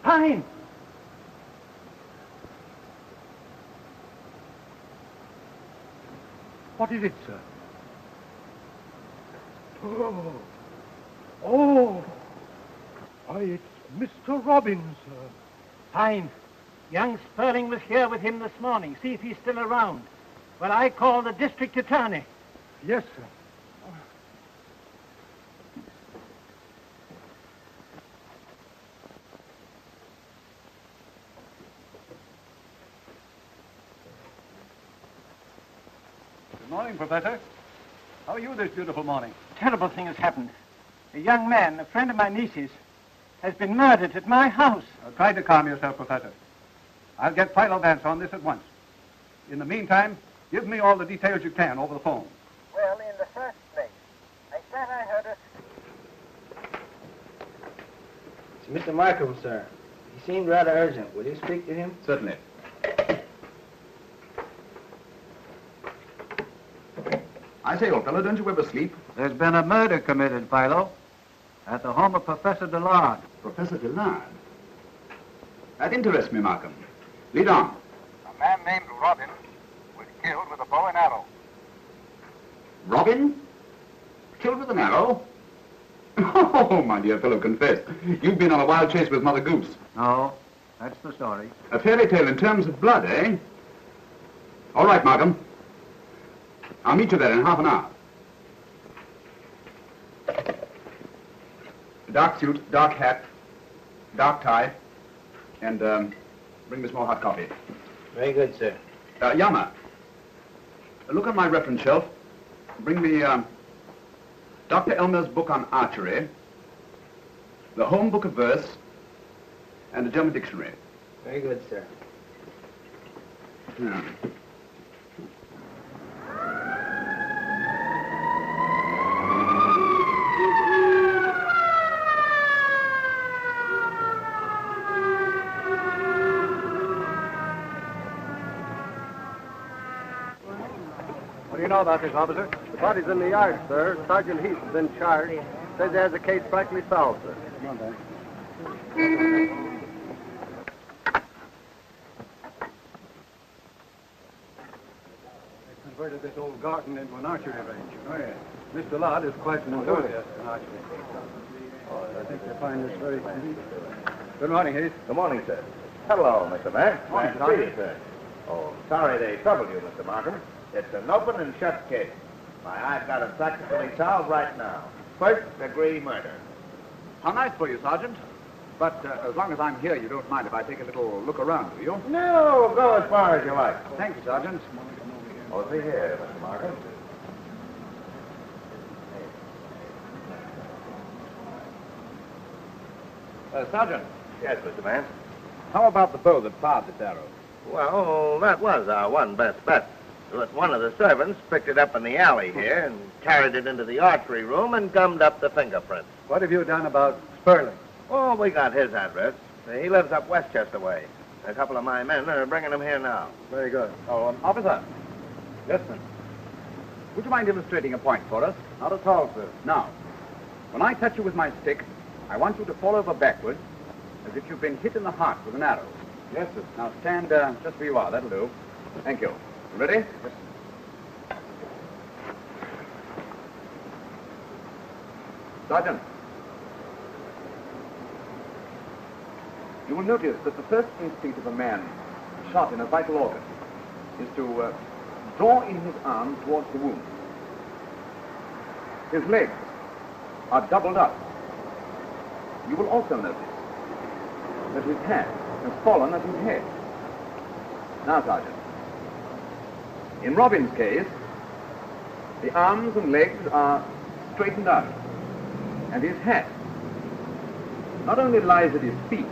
Fine. What is it, sir? Oh. Why, it's Mr. Robbins, sir. Fine. Young Sperling was here with him this morning. See if he's still around. Well, I called the district attorney. Yes, sir. Good morning, Professor. How are you this beautiful morning? Terrible thing has happened. A young man, a friend of my niece's, has been murdered at my house. Try to calm yourself, Professor. I'll get Philo Vance on this at once. In the meantime, give me all the details you can over the phone. Well, in the first place, I thought I heard a... It's Mr. Markham, sir. He seemed rather urgent. Will you speak to him? Certainly. I say, old fellow, don't you ever sleep? There's been a murder committed, Philo, at the home of Professor Dillard. Professor Dillard? That interests me, Markham. Lead on. A man named Robin was killed with a bow and arrow. Robin? Killed with an arrow? Oh, my dear fellow, confess. You've been on a wild chase with Mother Goose. No, that's the story. A fairy tale in terms of blood, eh? All right, Markham. I'll meet you there in half an hour. Dark suit, dark hat, dark tie, and bring me some more hot coffee. Very good, sir. Yama, look on my reference shelf. Bring me Dr. Elmer's book on archery, the home book of verse, and the German dictionary. Very good, sir. Yeah. What do you know about this, officer? The body's in the yard, sir. Sergeant Heath has been charged. Says he has a case practically solved, sir. Come on, then. They converted this old garden into an archery range. Oh, yes. Mr. Lott is quite an enthusiast in archery. Oh, I think you'll find this very convenient. Good morning, Heath. Good morning, sir. Hello, Mr. Vance. Morning, Nice to see you, sir. Oh, sorry they troubled you, Mr. Markham. It's an open and shut case. Why, I've got it practically solved right now. First-degree murder. How nice for you, Sergeant. But as long as I'm here, you don't mind if I take a little look around, do you? No, go as far as you like. Thank you, Sergeant. Oh, see here, Mr. Markham. Sergeant, Yes, Mr. Vance. how about the bow that fired this arrow? Well, that was our one best bet. But one of the servants picked it up in the alley here and carried it into the archery room and gummed up the fingerprints. What have you done about Sperling? Oh, we got his address. He lives up Westchester way. A couple of my men are bringing him here now. Very good. Oh, officer, Yes, sir. would you mind illustrating a point for us? Not at all, sir. Now, when I touch you with my stick, I want you to fall over backwards as if you've been hit in the heart with an arrow. Yes, sir. Now stand just where you are. That'll do. Thank you. You ready? Yes. Sergeant, you will notice that the first instinct of a man shot in a vital organ is to draw in his arm towards the wound. His legs are doubled up. You will also notice that his hat has fallen at his head. Now, Sergeant, in Robin's case, the arms and legs are straightened out, and his hat not only lies at his feet,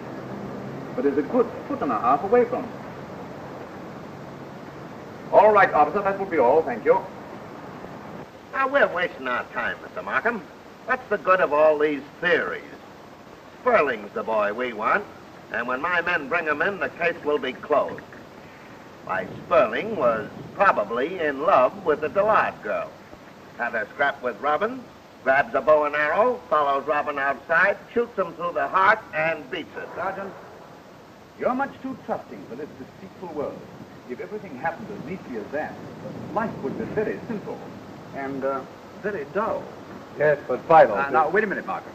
but is a good foot and a half away from him. All right, officer, that will be all. Thank you. Now, we're wasting our time, Mr. Markham. What's the good of all these theories? Sperling's the boy we want, and when my men bring him in, the case will be closed. Why, Sperling was probably in love with the Dillard girl. Had a scrap with Robin, grabs a bow and arrow, follows Robin outside, shoots him through the heart, and beats it. Sergeant, You're much too trusting for this deceitful world. If everything happened as neatly as that, life would be very simple and very dull. Yes, but Philo... Now, wait a minute, Markham.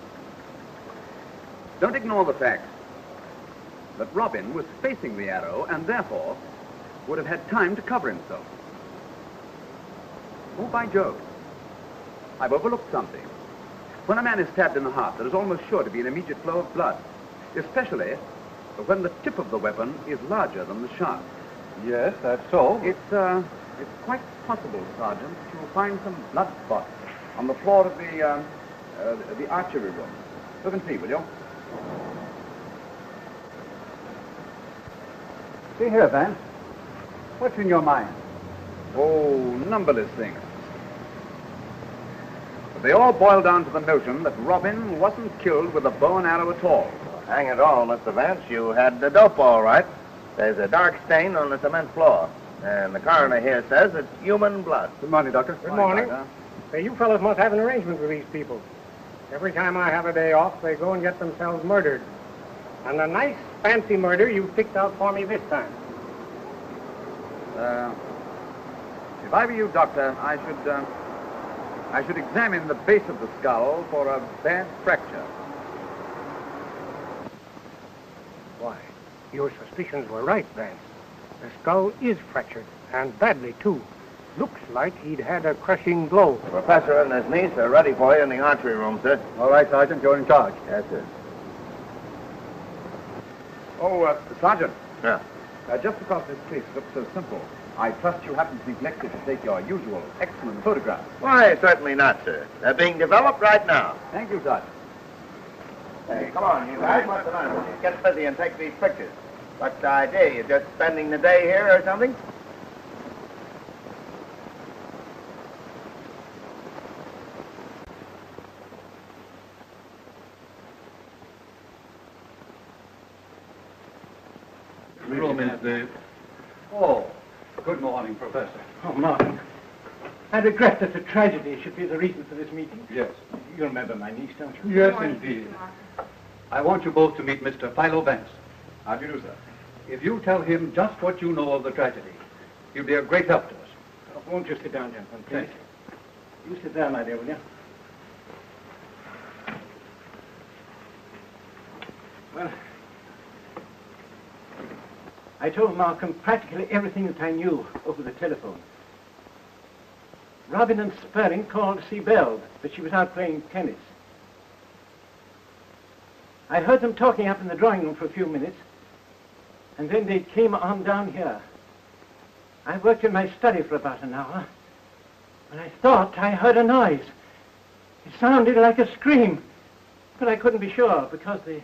Don't ignore the fact that Robin was facing the arrow and therefore would have had time to cover himself. Oh, by Jove, I've overlooked something. When a man is stabbed in the heart, there is almost sure to be an immediate flow of blood, especially when the tip of the weapon is larger than the shaft. Yes, that's so. It's quite possible, Sergeant, that you'll find some blood spots on the floor of the archery room. Look and see, will you? See here, Vance. What's in your mind? Oh, numberless things. But they all boil down to the notion that Robin wasn't killed with a bow and arrow at all. Hang it all, Mr. Vance, you had the dope all right. There's a dark stain on the cement floor. And the coroner here says it's human blood. Good morning, Doctor. Good morning. Hey, you fellows must have an arrangement with these people. Every time I have a day off, they go and get themselves murdered. And a nice, fancy murder you picked out for me this time. If I were you, Doctor, I should examine the base of the skull for a bad fracture. Why, your suspicions were right, Vance. The skull is fractured, and badly, too. Looks like he'd had a crushing blow. The professor and his niece are ready for you in the archery room, sir. All right, Sergeant, you're in charge. Yes, sir. Oh, Sergeant. Yeah. Just because this case looks so simple, I trust you haven't neglected to take your usual excellent photographs. Why, certainly not, sir. They're being developed right now. Thank you, Sergeant. Hey, come on, you guys. What's the matter? Get busy and take these pictures. What's the idea? You just spending the day here or something? Room is the... Oh, good morning, Professor. Oh, Martin. I regret that the tragedy should be the reason for this meeting. Yes. You remember my niece, don't you? Yes, indeed. I want you both to meet Mr. Philo Vance. How do you do, sir? If you tell him just what you know of the tragedy, he'll be a great help to us. Oh, won't you sit down, gentlemen, please? Thank You sit there, my dear, will you? Well, I told Markham practically everything that I knew over the telephone. Robin and Sperling called to see Belle, but she was out playing tennis. I heard them talking up in the drawing room for a few minutes, and then they came on down here. I worked in my study for about an hour, and I thought I heard a noise. It sounded like a scream, but I couldn't be sure because the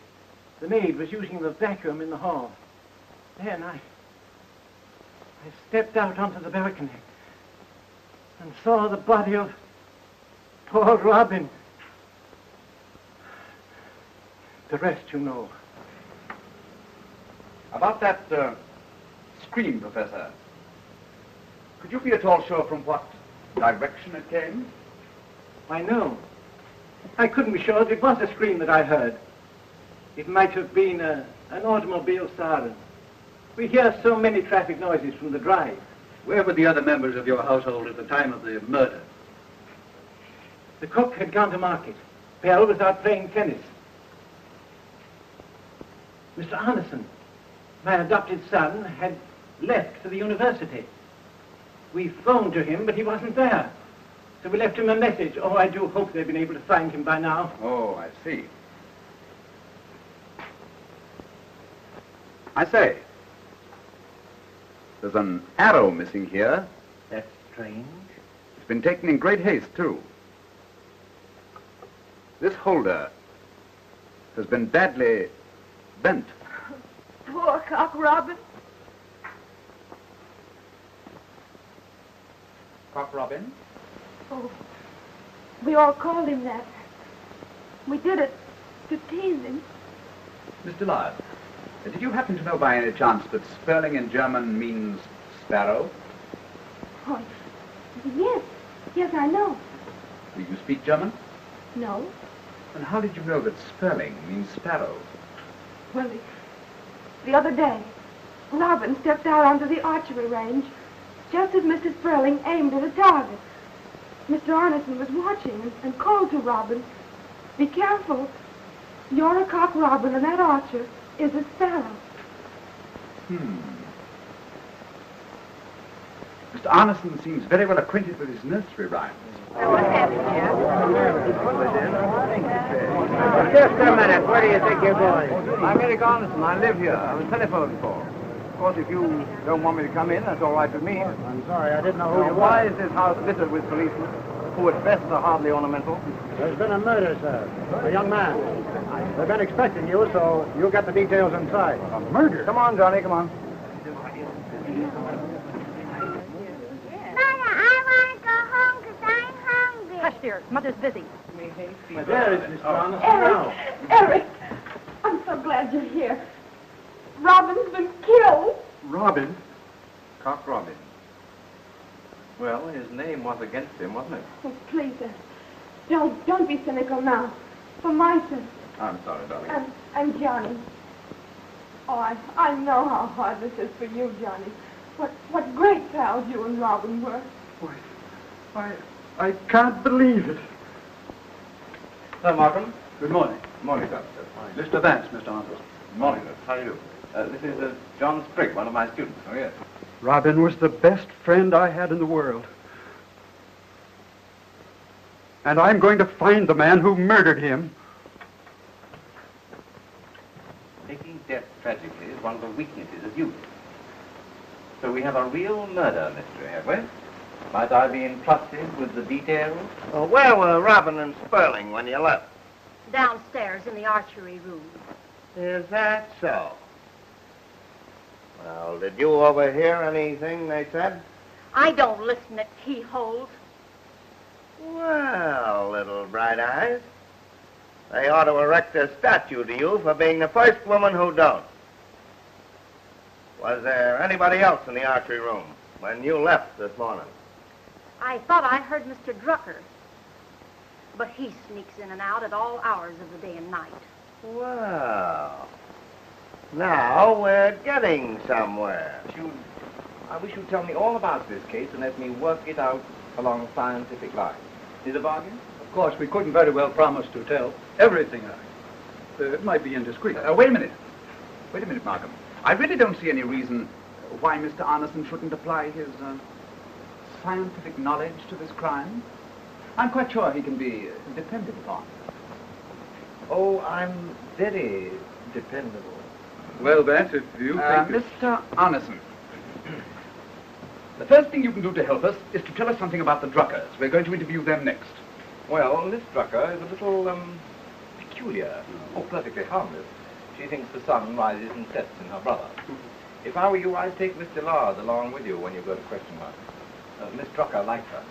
maid was using the vacuum in the hall. Then I stepped out onto the balcony and saw the body of poor Robin. The rest you know. About that scream, Professor, could you be at all sure from what direction it came? I know. I couldn't be sure that it was a scream that I heard. It might have been an automobile siren. We hear so many traffic noises from the drive. Where were the other members of your household at the time of the murder? The cook had gone to market. Belle was out playing tennis. Mr. Anderson, my adopted son, had left for the university. We phoned to him, but he wasn't there. So we left him a message. Oh, I do hope they've been able to find him by now. Oh, I see. I say, there's an arrow missing here. That's strange. It's been taken in great haste, too. This holder has been badly bent. Poor Cock Robin. Cock Robin? Oh, we all called him that. We did it to tease him. Miss Dillard, did you happen to know by any chance that Sperling in German means sparrow? Oh, yes. Yes, I know. Do you speak German? No. And how did you know that Sperling means sparrow? Well, The other day, Robin stepped out onto the archery range just as Mr. Sperling aimed at a target. Mr. Arneson was watching and called to Robin, "Be careful. You're a cock robin and that archer is a sparrow." Mr. Arneson seems very well acquainted with his nursery rhymes. Just a minute. Where do you think you're going? I'm Eric Arneson. I live here. I was telephoned for. Of course, if you don't want me to come in, that's all right with me. I'm sorry, I didn't know who you were. Why is this house littered with policemen, who at best are hardly ornamental? There's been a murder, sir. A young man. They've been expecting you, so you'll get the details inside. A murder? Come on, Johnny, come on. Mother, I want to go home because I'm hungry. Hush, dear. Mother's busy. There is Mr. Arneson now. Eric, I'm so glad you're here. Robin's been killed. Robin? Cock Robin. Well, his name was against him, wasn't it? Oh, please, don't be cynical now. For my sake. I'm sorry, darling. And Johnny. Oh, I know how hard this is for you, Johnny. What great pals you and Robin were. I can't believe it. Hello, Markham. Good morning. Morning, Doctor. Mr. Vance, Mr. Arneson. Morning, Doctor. How do you do? This is John Sprigg, one of my students. Oh, yes. Robin was the best friend I had in the world. And I'm going to find the man who murdered him. Taking death tragically is one of the weaknesses of youth. So we have a real murder mystery, have we? Might I be entrusted with the details? Well, where were Robin and Sperling when you left? Downstairs in the archery room. Is that so? Well, did you overhear anything they said? I don't listen at keyholes. Well, little bright eyes, they ought to erect a statue to you for being the first woman who don't. Was there anybody else in the archery room when you left this morning? I thought I heard Mr. Drucker. But he sneaks in and out at all hours of the day and night. Well, now we're getting somewhere. I wish you'd tell me all about this case and let me work it out along scientific lines. Is it a bargain? Of course, we couldn't very well promise to tell everything. It might be indiscreet. Wait a minute. Wait a minute, Markham. I really don't see any reason why Mr. Arneson shouldn't apply his scientific knowledge to this crime. I'm quite sure he can be depended upon. Oh, I'm very dependable. Well, Vance, if you think... Mr. Arneson, the first thing you can do to help us is to tell us something about the Druckers. We're going to interview them next. Well, Miss Drucker is a little, peculiar. Oh, perfectly harmless. She thinks the sun rises and sets in her brother. If I were you, I'd take Miss Dillard along with you when you go to question her. Miss Drucker liked her.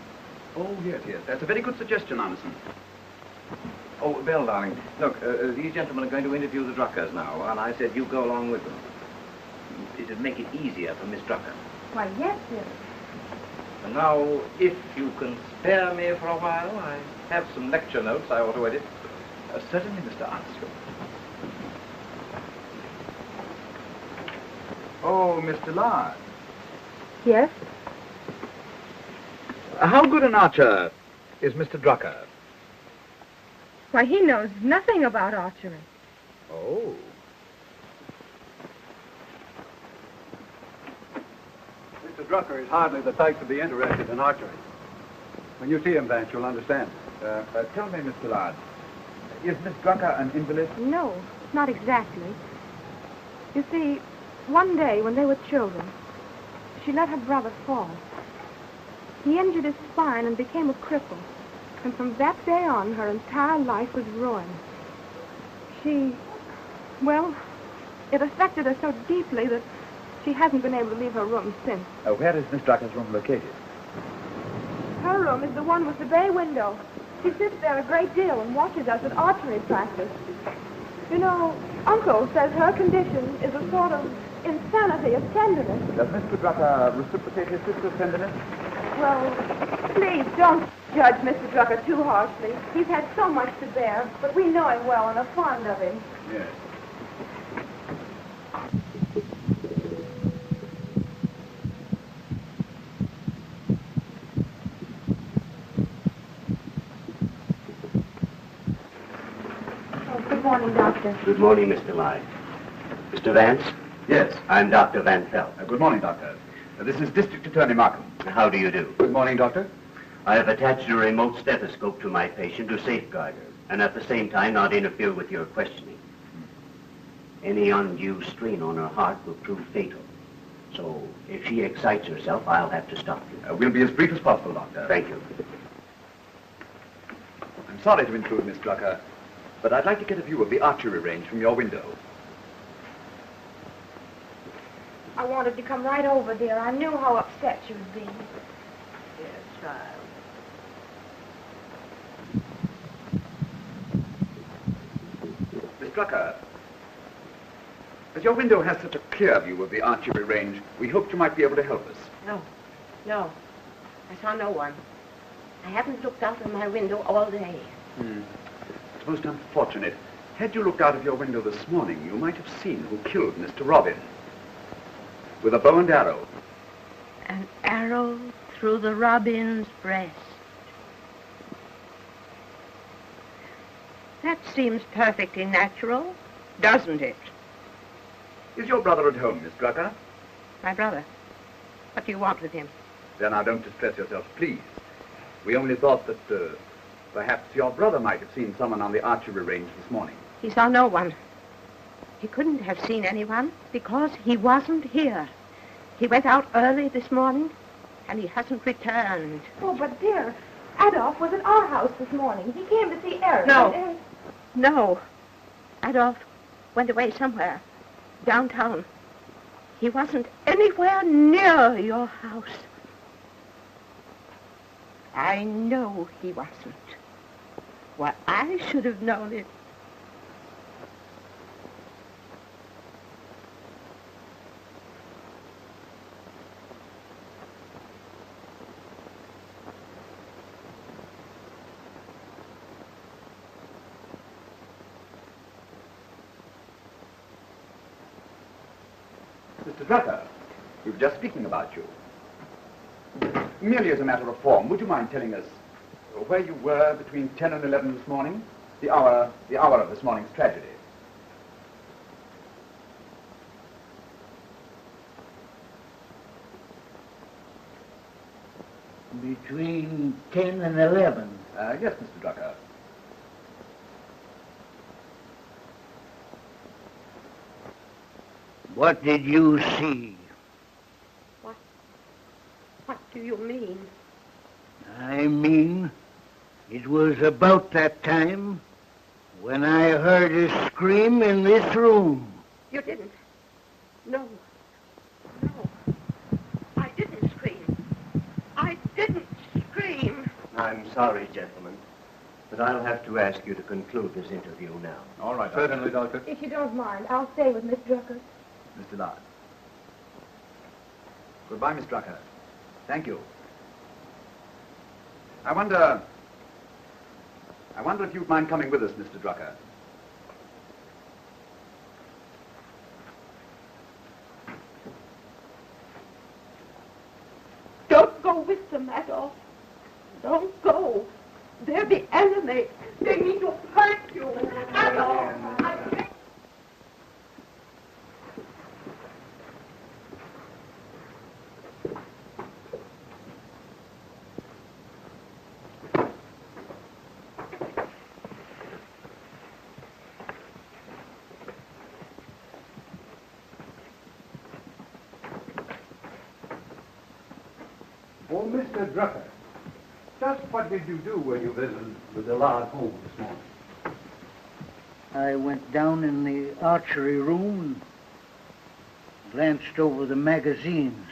Oh, yes. That's a very good suggestion, Arneson. Oh, Bill, darling, look, these gentlemen are going to interview the Druckers now, and I said you go along with them. It'd make it easier for Miss Drucker. Why, yes, dear. And now, if you can spare me for a while, I have some lecture notes I ought to edit. Certainly, Mr. Arneson. Oh, Miss Dillard. Yes? How good an archer is Mr. Drucker? Why, he knows nothing about archery. Oh. Mr. Drucker is hardly the type to be interested in archery. When you see him, Vance, you'll understand. Tell me, Miss Dillard, is Miss Drucker an invalid? No, not exactly. You see, one day when they were children, she let her brother fall. He injured his spine and became a cripple. And from that day on, her entire life was ruined. Well, it affected her so deeply that she hasn't been able to leave her room since. Where is Miss Drucker's room located? Her room is the one with the bay window. She sits there a great deal and watches us at archery practice. You know, Uncle says her condition is a sort of insanity of tenderness. Does Mr. Drucker reciprocate his sister's tenderness? Well, please don't judge Mr. Drucker too harshly. He's had so much to bear, but we know him well and are fond of him. Yes. Doctor. Good morning, Mr. Nye. Mr. Vance? Yes. I'm Dr. Van Pelt. Good morning, Doctor. This is District Attorney Markham. How do you do? Good morning, Doctor. I have attached a remote stethoscope to my patient to safeguard her, and at the same time not interfere with your questioning. Any undue strain on her heart will prove fatal. So, if she excites herself, I'll have to stop you. We'll be as brief as possible, Doctor. Thank you. I'm sorry to intrude, Miss Drucker, but I'd like to get a view of the archery range from your window. I wanted to come right over, dear. I knew how upset you would be. Yes, child. Miss Drucker, as your window has such a clear view of the archery range, we hoped you might be able to help us. No. I saw no one. I haven't looked out of my window all day. It's most unfortunate. Had you looked out of your window this morning, you might have seen who killed Mr. Robin. With a bow and arrow. An arrow through the robin's breast. That seems perfectly natural, doesn't it? Is your brother at home, Miss Drucker? My brother. What do you want with him? Then now don't distress yourself, please. We only thought that perhaps your brother might have seen someone on the archery range this morning. He saw no one. He couldn't have seen anyone because he wasn't here. He went out early this morning, and he hasn't returned. Oh, but dear, Adolf was at our house this morning. He came to see Eric. No. Adolf went away somewhere, downtown. He wasn't anywhere near your house. I know he wasn't. Why, I should have known it. Mr. Drucker, we were just speaking about you. Merely as a matter of form, would you mind telling us where you were between 10 and 11 this morning? The hour of this morning's tragedy. Between 10 and 11. Yes, Mr. Drucker. What did you see? What do you mean? I mean, it was about that time when I heard a scream in this room. You didn't. No. I didn't scream. I didn't scream. I'm sorry, gentlemen, but I'll have to ask you to conclude this interview now. All right, certainly, Doctor. If you don't mind, I'll stay with Miss Drucker. Mr. Lard. Goodbye, Miss Drucker. Thank you. I wonder if you'd mind coming with us, Mr. Drucker. Don't go with them, Adolf. Don't go. They're the enemy. They mean to hurt you. Adolf, I can't. Oh, Mr. Drucker, just what did you do when you visited with the Lard home this morning? I went down in the archery room and glanced over the magazines.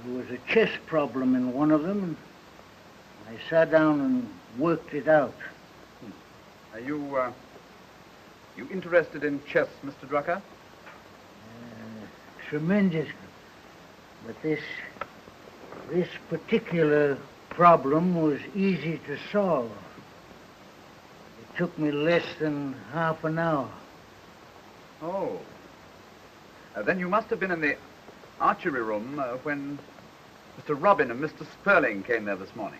There was a chess problem in one of them, and I sat down and worked it out. Are you interested in chess, Mr. Drucker? Tremendously. But this particular problem was easy to solve. It took me less than half an hour. Oh. Then you must have been in the archery room when Mr. Robin and Mr. Sperling came there this morning.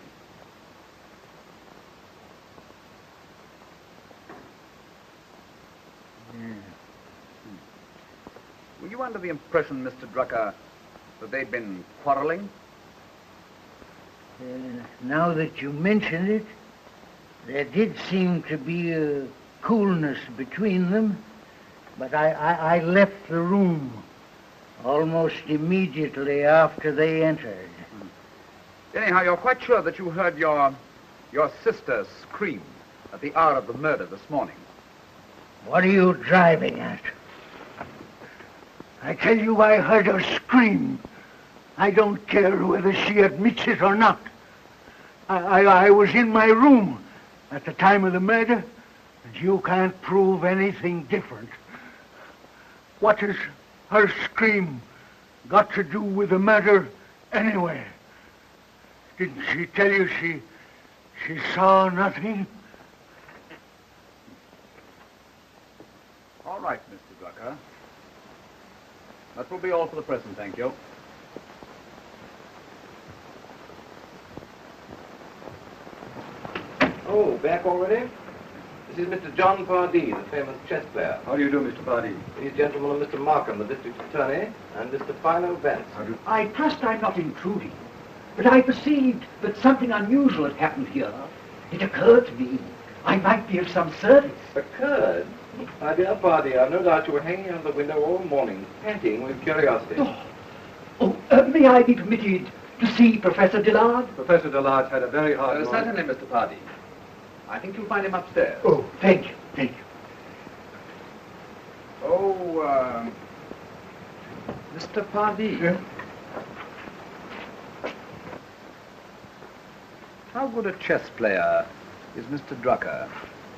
under the impression, Mr. Drucker, that they'd been quarreling? Now that you mention it, there did seem to be a coolness between them, but I left the room almost immediately after they entered. Anyhow, you're quite sure that you heard your sister scream at the hour of the murder this morning? What are you driving at? I tell you, I heard her scream. I don't care whether she admits it or not. I was in my room at the time of the murder, and you can't prove anything different. What has her scream got to do with the murder anyway? Didn't she tell you she saw nothing? All right, Mr. Drucker. That will be all for the present, thank you. Oh, back already? This is Mr. John Pardee, the famous chess player. How do you do, Mr. Pardee? These gentlemen are Mr. Markham, the district attorney, and Mr. Philo Vance. I trust I'm not intruding, but I perceived that something unusual had happened here. It occurred to me I might be of some service. Occurred? My dear Pardee, I've no doubt you were hanging out of the window all morning, panting with curiosity. May I be permitted to see Professor Dillard? Professor Dillard's had a very hard morning. Certainly, Mr. Pardee. I think you'll find him upstairs. Oh, thank you, thank you. Oh, Mr. Pardee. Yeah? How good a chess player is Mr. Drucker?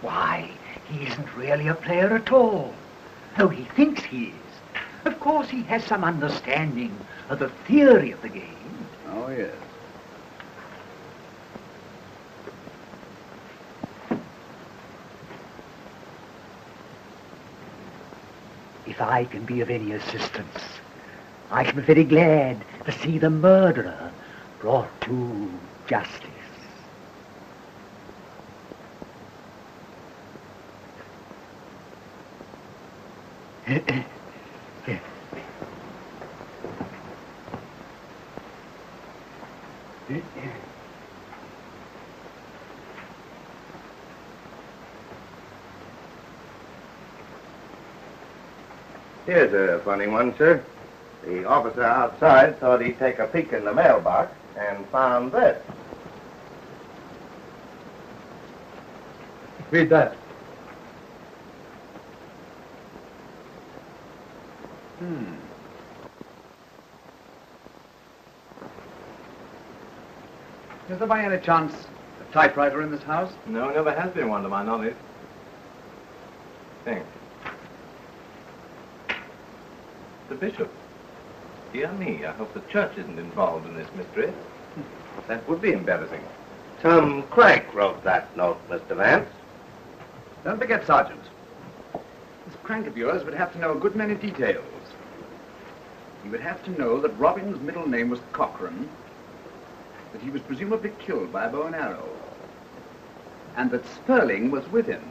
Why, he isn't really a player at all, though he thinks he is. Of course, he has some understanding of the theory of the game. Oh, yes. If I can be of any assistance, I shall be very glad to see the murderer brought to justice. Here's a funny one, sir. The officer outside thought he'd take a peek in the mailbox and found this. Read that. Is there by any chance a typewriter in this house? No, never has been one to my knowledge. Think. The bishop. Dear me, I hope the church isn't involved in this mystery. That would be embarrassing. Tom Crank wrote that note, Mr. Vance. Don't forget, Sergeant. This crank of yours would have to know a good many details. He would have to know that Robin's middle name was Cochran, that he was presumably killed by a bow and arrow, and that Sperling was with him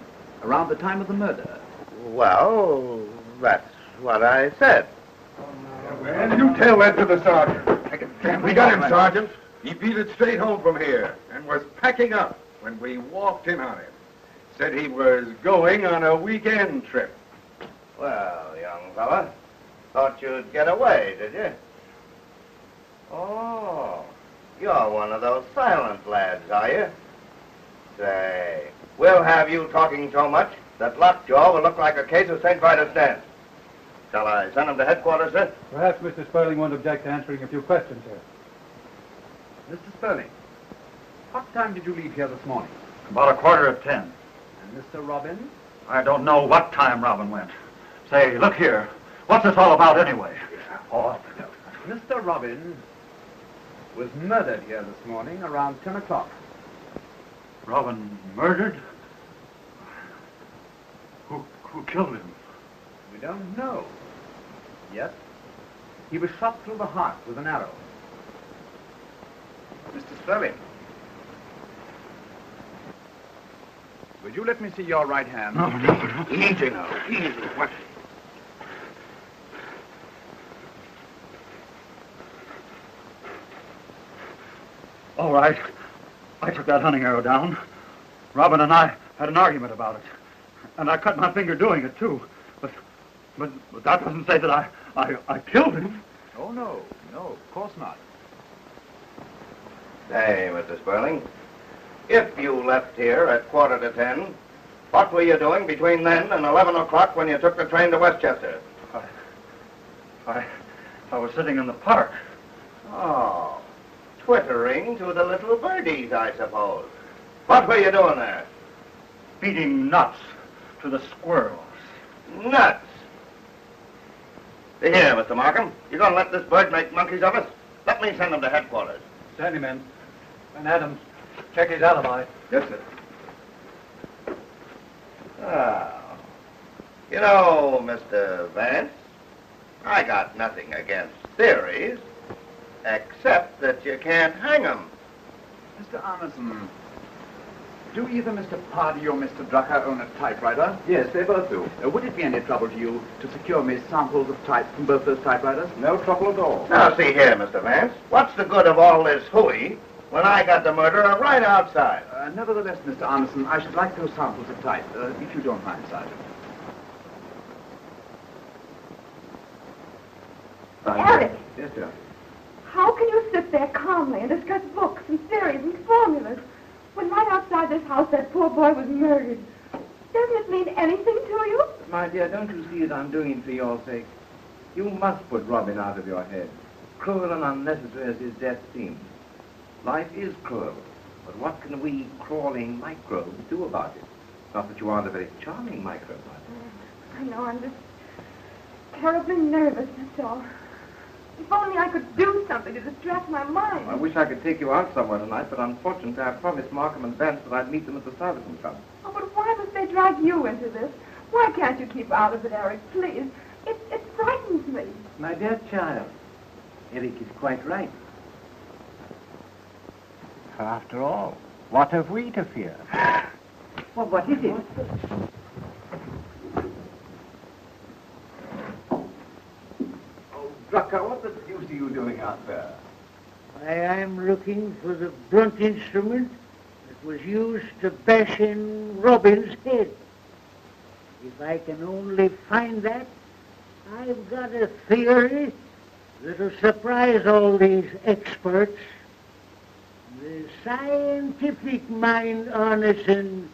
around the time of the murder. Well, that's what I said. Well, you tell that to the sergeant. We got him, Sergeant. He beat it straight home from here and was packing up when we walked in on him. Said he was going on a weekend trip. Well, young fella, thought you'd get away, did you? Oh, you're one of those silent lads, are you? Say, we'll have you talking so much that Lockjaw will look like a case of St. Vitus dance. Shall I send him to headquarters, sir? Perhaps Mr. Sperling won't object to answering a few questions, sir. Mr. Sperling, what time did you leave here this morning? About 10:15. And Mr. Robin? I don't know what time Robin went. Say, look here. What's this all about anyway? Oh, Mr. Robin was murdered here this morning around 10 o'clock. Robin murdered? Who killed him? We don't know. Yes, he was shot through the heart with an arrow. Mr. Sperling, would you let me see your right hand? No. Easy now, easy. What? All right. I took that hunting arrow down. Robin and I had an argument about it. And I cut my finger doing it, too. But that doesn't say that I killed him. Oh, no, of course not. Hey, Mr. Sperling. If you left here at 10:15, what were you doing between then and 11 o'clock when you took the train to Westchester? I was sitting in the park. Oh, twittering to the little birdies, I suppose. What were you doing there? Feeding nuts to the squirrels. Nuts? Here, Mr. Markham, you going to let this bird make monkeys of us? Let me send him to headquarters. Send him in. And Adams, check his alibi. Yes, sir. Oh. You know, Mr. Vance, I got nothing against theories, except that you can't hang 'em. Mr. Arneson, do either Mr. Pardee or Mr. Drucker own a typewriter? Yes, they both do. Would it be any trouble to you to secure me samples of type from both those typewriters? No trouble at all. Now, see here, Mr. Vance. What's the good of all this hooey when I got the murderer right outside? Nevertheless, Mr. Arneson, I should like those samples of type, if you don't mind, Sergeant. Eric! Yes, sir. How can you sit there calmly and discuss books and theories and formulas when right outside this house that poor boy was murdered? Doesn't it mean anything to you? My dear, don't you see that I'm doing it for your sake? You must put Robin out of your head. Cruel and unnecessary as his death seems. Life is cruel, but what can we crawling microbes do about it? Not that you aren't a very charming microbe, I know, I'm just terribly nervous, that's all. If only I could do something to distract my mind. I wish I could take you out somewhere tonight, but unfortunately I promised Markham and Vance that I'd meet them at the Stuyvesant Club. Oh, but why must they drag you into this? Why can't you keep out of it, Eric, please? It frightens me. My dear child, Eric is quite right. After all, what have we to fear? Well, what is it? Drucker, what the deuce are you doing out there? I am looking for the blunt instrument that was used to bash in Robin's head. If I can only find that, I've got a theory that'll surprise all these experts. The scientific mind, Arneson,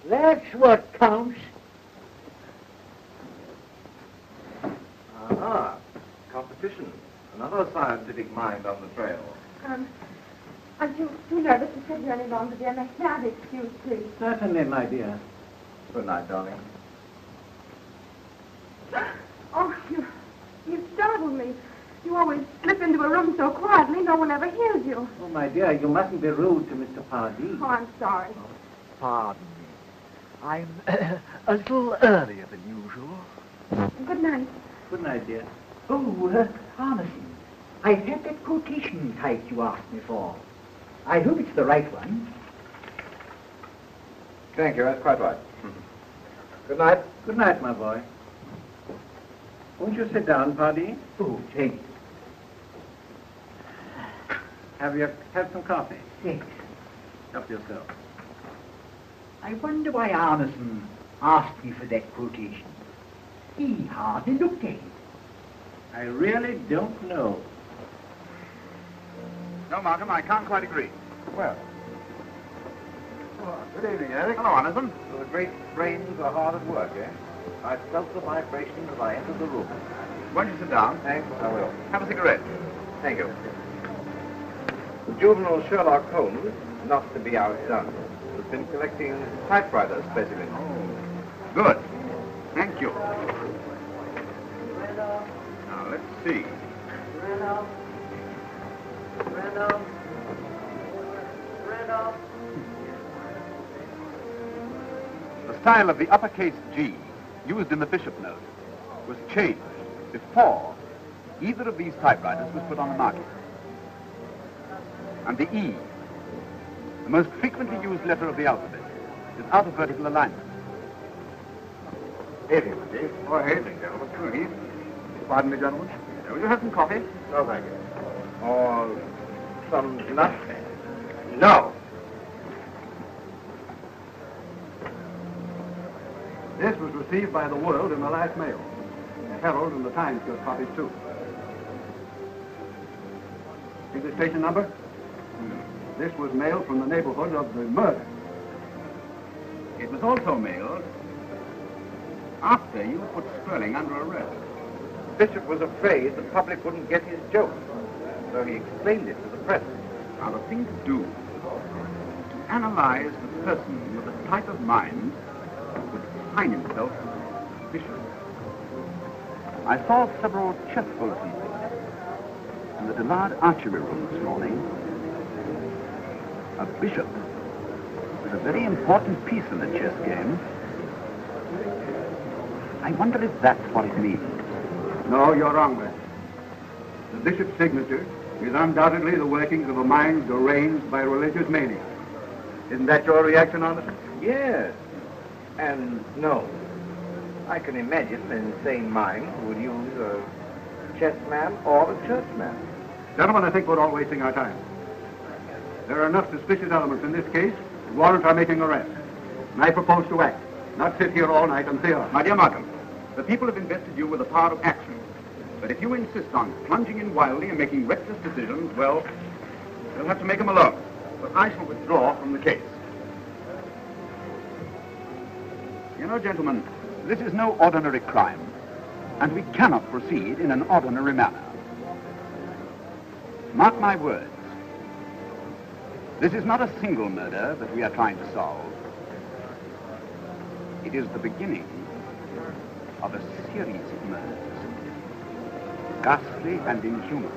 that's what counts. Ah, competition. Another scientific mind on the trail. Aren't you too nervous to sit here any longer, dear? May I be excused, please? Certainly, my dear. Good night, darling. Oh, you startled me. You always slip into a room so quietly, no one ever hears you. Oh, my dear, you mustn't be rude to Mr. Pardee. Oh, I'm sorry. Pardon me. I'm a little earlier than usual. Good night. Good night, dear. Oh, Arneson, I had that quotation type you asked me for. I hope it's the right one. Thank you, that's quite right. Good night. Good night, my boy. Won't you sit down, Pardee? Oh, thank you. Have you had some coffee? Thanks. Help yourself. I wonder why Arneson asked me for that quotation. He hardly looked at it. I really don't know. No, Markham, I can't quite agree. Well. Good evening, Eric. Hello, Arneson. So the great brains are hard at work, eh? I felt the vibration as I entered the room. Won't you sit down? Thanks, I will. Have a cigarette. Thank you. The juvenile Sherlock Holmes, not to be outdone, has been collecting typewriter specimens. Good. Thank you. Now, let's see. The style of the uppercase G used in the Bishop note was changed before either of these typewriters was put on the market. And the E, the most frequently used letter of the alphabet, is out of vertical alignment. Evening, Chief. Oh, evening, gentlemen. Good evening. Pardon me, gentlemen. Will you have some coffee? No, thank you. Or some nothing. No. This was received by the World in the last mail. The Herald and the Times got copies, too. See the station number? This was mailed from the neighborhood of the murder. It was also mailed after you put Sperling under arrest. Bishop was afraid the public wouldn't get his joke, so he explained it to the press. Now, the thing to do is to analyze the person with a type of mind that would define himself as Bishop. I saw several chess bulletins in the Dillard archery room this morning. A bishop is a very important piece in the chess game. I wonder if that's what it means. No, you're wrong, Wes. The bishop's signature is undoubtedly the workings of a mind deranged by religious mania. Isn't that your reaction on it? Yes. And no. I can imagine an insane mind would use a chessman or a churchman. Gentlemen, I think we're all wasting our time. There are enough suspicious elements in this case to warrant our making arrests. And I propose to act, not sit here all night and theorize. My dear Markham, the people have invested you with the power of action. But if you insist on plunging in wildly and making reckless decisions, well, you'll have to make them alone. But I shall withdraw from the case. You know, gentlemen, this is no ordinary crime, and we cannot proceed in an ordinary manner. Mark my words. This is not a single murder that we are trying to solve. It is the beginning of a series of murders, ghastly and inhuman.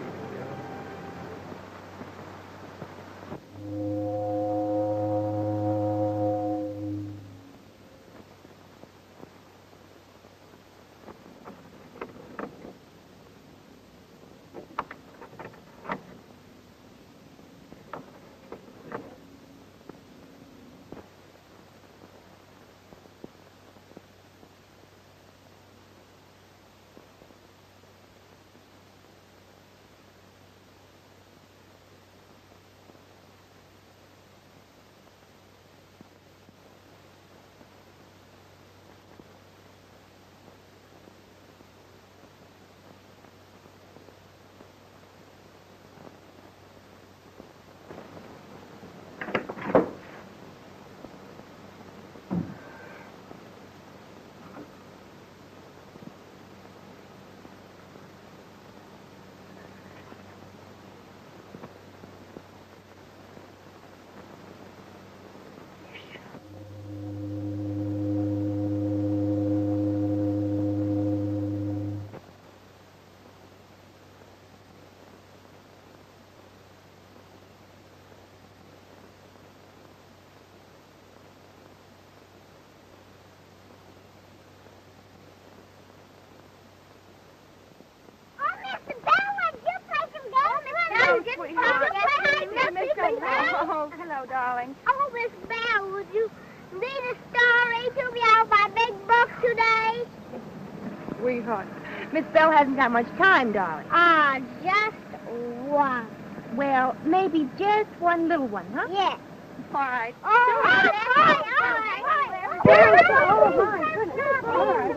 Hello, darling. Oh, Miss Bell, would you read a story to me out of my big book today? Sweetheart, Miss Bell hasn't got much time, darling. Ah, just one. Well, maybe just one little one, huh? Yes. All right. All right. There we go. Oh, my goodness. All right.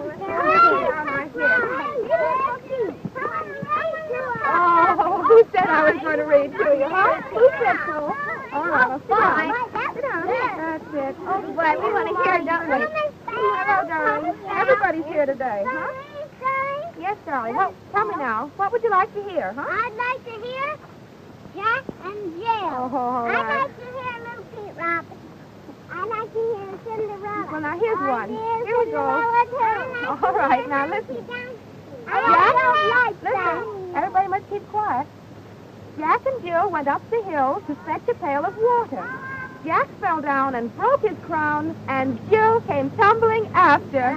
Oh, who said I was going to read to you, huh? Who said so? All right, well, fine. Sit down. That's it. Oh, boy, we want to hear, don't we? Hello, darling. Everybody's here today, huh? Yes, darling. Well, tell me now, what would you like to hear, huh? I'd like to hear Jack and Jill. Oh, all right. I'd like to hear Little Pete Robin. I'd like to hear Cinderella. Well, now, here's one. Here we go. Cinderella, too. All right, now, listen. I don't like Listen, everybody must keep quiet. Jack and Jill went up the hill to fetch a pail of water. Jack fell down and broke his crown, and Jill came tumbling after.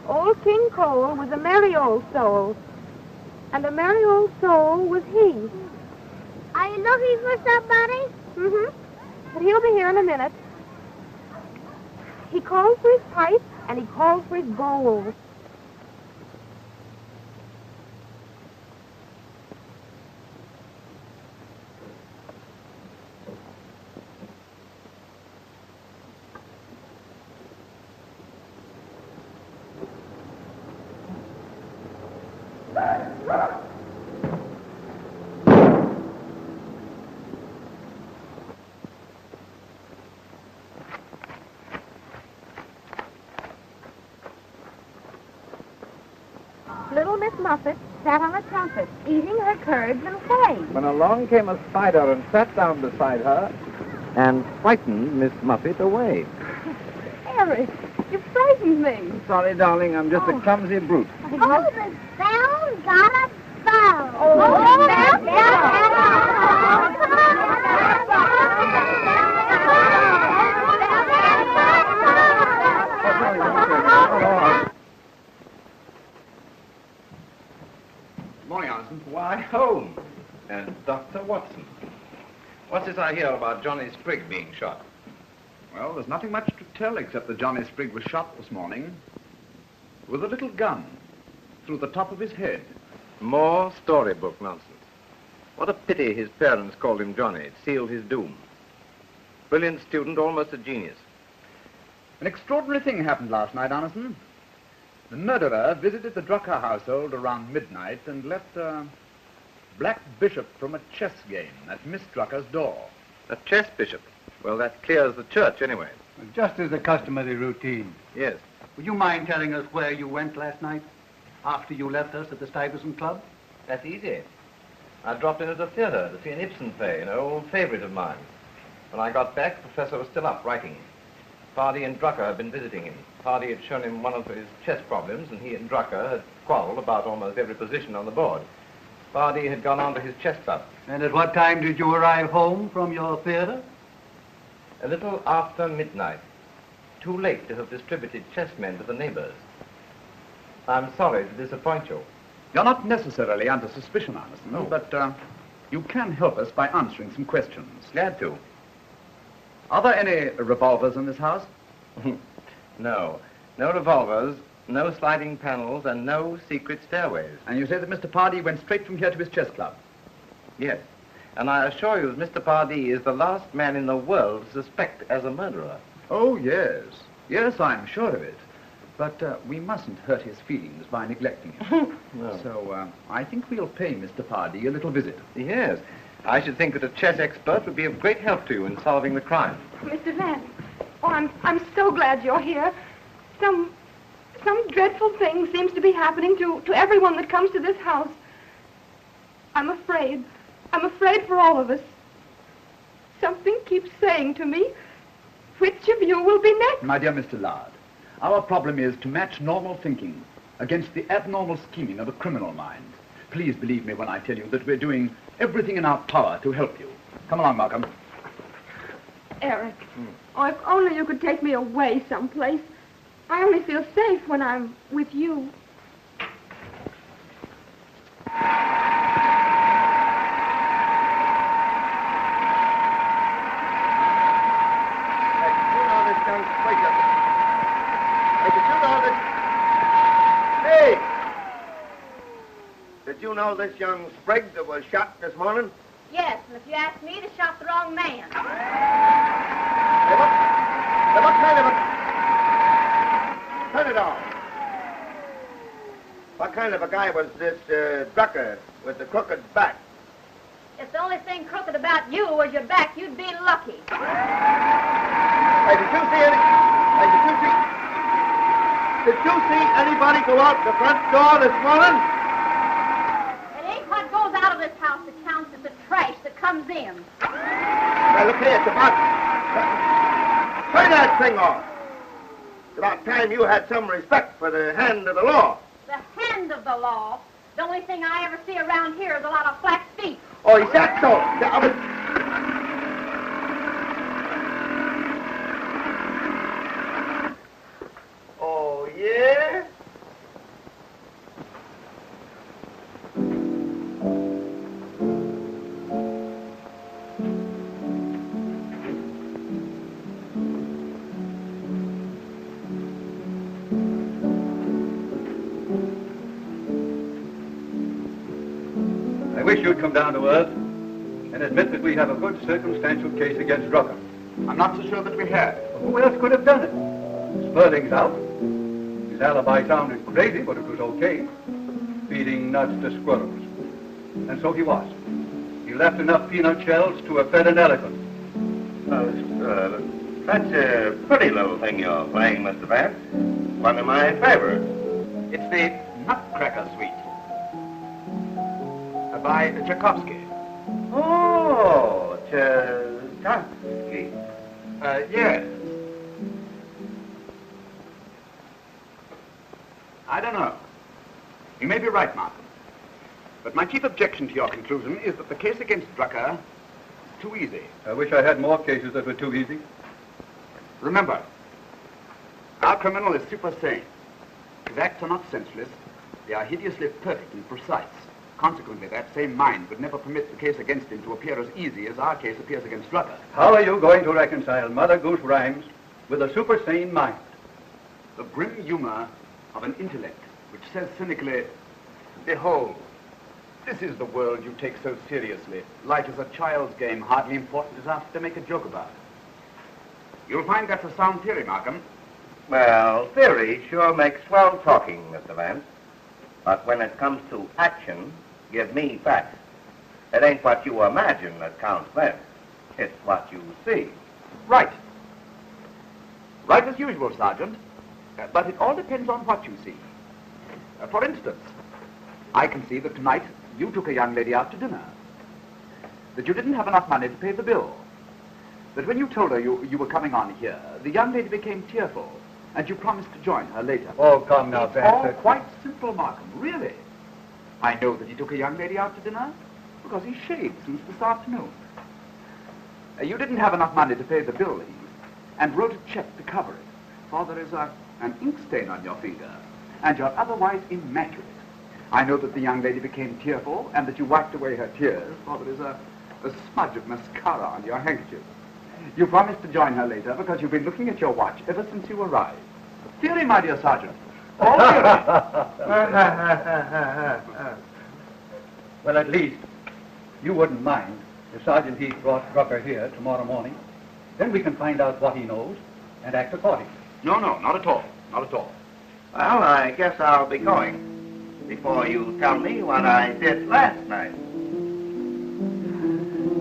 Old King Cole was a merry old soul, and a merry old soul was he. Are you looking for somebody? Mm-hmm. But he'll be here in a minute. He called for his pipe, and he called for his bowl. Little Miss Muffet sat on a trumpet, eating her curds and whey. When along came a spider and sat down beside her and frightened Miss Muffet away. Eric, you frightened me. Sorry, darling, I'm just a clumsy brute. Oh, the bell got a bow. Oh, the bell Morning, Anderson. Why, home. And Dr. Watson. What's this I hear about Johnny Sprigg being shot? Well, there's nothing much to tell except that Johnny Sprigg was shot this morning with a little gun through the top of his head. More storybook nonsense. What a pity his parents called him Johnny. It sealed his doom. Brilliant student, almost a genius. An extraordinary thing happened last night, Anderson. The murderer visited the Drucker household around midnight and left a black bishop from a chess game at Miss Drucker's door. A chess bishop? Well, that clears the church anyway. Just as a customary routine. Yes. Would you mind telling us where you went last night, after you left us at the Stuyvesant Club? That's easy. I dropped in at the theater to see an Ibsen play, an old favorite of mine. When I got back, the professor was still up writing. Pardee and Drucker had been visiting him. Pardee had shown him one of his chess problems, and he and Drucker had quarreled about almost every position on the board. Pardee had gone on to his chess club. And at what time did you arrive home from your theater? A little after midnight. Too late to have distributed chessmen to the neighbors. I'm sorry to disappoint you. You're not necessarily under suspicion, Anderson, No. but you can help us by answering some questions. Glad to. Are there any revolvers in this house? No. No revolvers, no sliding panels, and no secret stairways. And you say that Mr. Pardee went straight from here to his chess club? Yes. And I assure you that Mr. Pardee is the last man in the world to suspect as a murderer. Oh, yes. Yes, I'm sure of it. But we mustn't hurt his feelings by neglecting him. No. So I think we'll pay Mr. Pardee a little visit. Yes. I should think that a chess expert would be of great help to you in solving the crime. Mr. Vance, oh, I'm so glad you're here. Some dreadful thing seems to be happening to everyone that comes to this house. I'm afraid. I'm afraid for all of us. Something keeps saying to me, which of you will be next? My dear Mr. Lard, our problem is to match normal thinking against the abnormal scheming of a criminal mind. Please believe me when I tell you that we're doing everything in our power to help you. Come along, Malcolm. Eric, oh, if only you could take me away someplace. I only feel safe when I'm with you. Did you know this young Sprigg that was shot this morning? Yes, and if you ask me, they shot the wrong man. What kind of a... Turn it off. What kind of a guy was this Drucker with the crooked back? If the only thing crooked about you was your back, you'd be lucky. Hey, did you see any... Hey, Did you see anybody go out the front door this morning? It ain't what goes out of this house that counts, it's the trash that comes in. Now, look here, it's about... Turn that thing off. It's about time you had some respect for the hand of the law. The hand of the law. The only thing I ever see around here is a lot of flat feet. Oh, is that so? Oh, yeah? I wish you'd come down to earth and admit that we have a good circumstantial case against Drucker. I'm not so sure that we have. Who else could have done it? Sperling's out. His alibi sounded crazy, but it was okay. feeding nuts to squirrels. And so he was. He left enough peanut shells to have fed an elephant. That's a pretty little thing you're playing, Mr. Vance. One of my favorites. It's the Nutcracker Suite by Tchaikovsky. Oh, Tchaikovsky. Yes. I don't know. You may be right, Markham. But my chief objection to your conclusion is that the case against Drucker is too easy. I wish I had more cases that were too easy. Remember, our criminal is super sane. His acts are not senseless. They are hideously perfect and precise. Consequently, that same mind would never permit the case against him to appear as easy as our case appears against Drucker. How are you going to reconcile Mother Goose rhymes with a super sane mind? The grim humor of an intellect which says cynically, behold, this is the world you take so seriously. Life is a child's game, hardly important enough to make a joke about. You'll find that's a sound theory, Markham. Well, theory sure makes swell talking, Mr. Vance. But when it comes to action, give me facts. It ain't what you imagine that counts then. It's what you see. Right. Right as usual, Sergeant. But it all depends on what you see. For instance, I can see that tonight you took a young lady out to dinner. That you didn't have enough money to pay the bill. That when you told her you were coming on here, the young lady became tearful, and you promised to join her later. Oh, come now, It's Vance. all quite simple, Markham, really. I know that he took a young lady out to dinner because he shaved since this afternoon. You didn't have enough money to pay the bill, Eve, and wrote a check to cover it, for there is an ink stain on your finger, and you're otherwise immaculate. I know that the young lady became tearful, and that you wiped away her tears, for there is a smudge of mascara on your handkerchief. You promised to join her later because you've been looking at your watch ever since you arrived. Theory, my dear Sergeant. All theory. Well, at least you wouldn't mind if Sergeant Heath brought Drucker here tomorrow morning. Then we can find out what he knows and act accordingly. No, not at all. Not at all. Well, I guess I'll be going before you tell me what I did last night.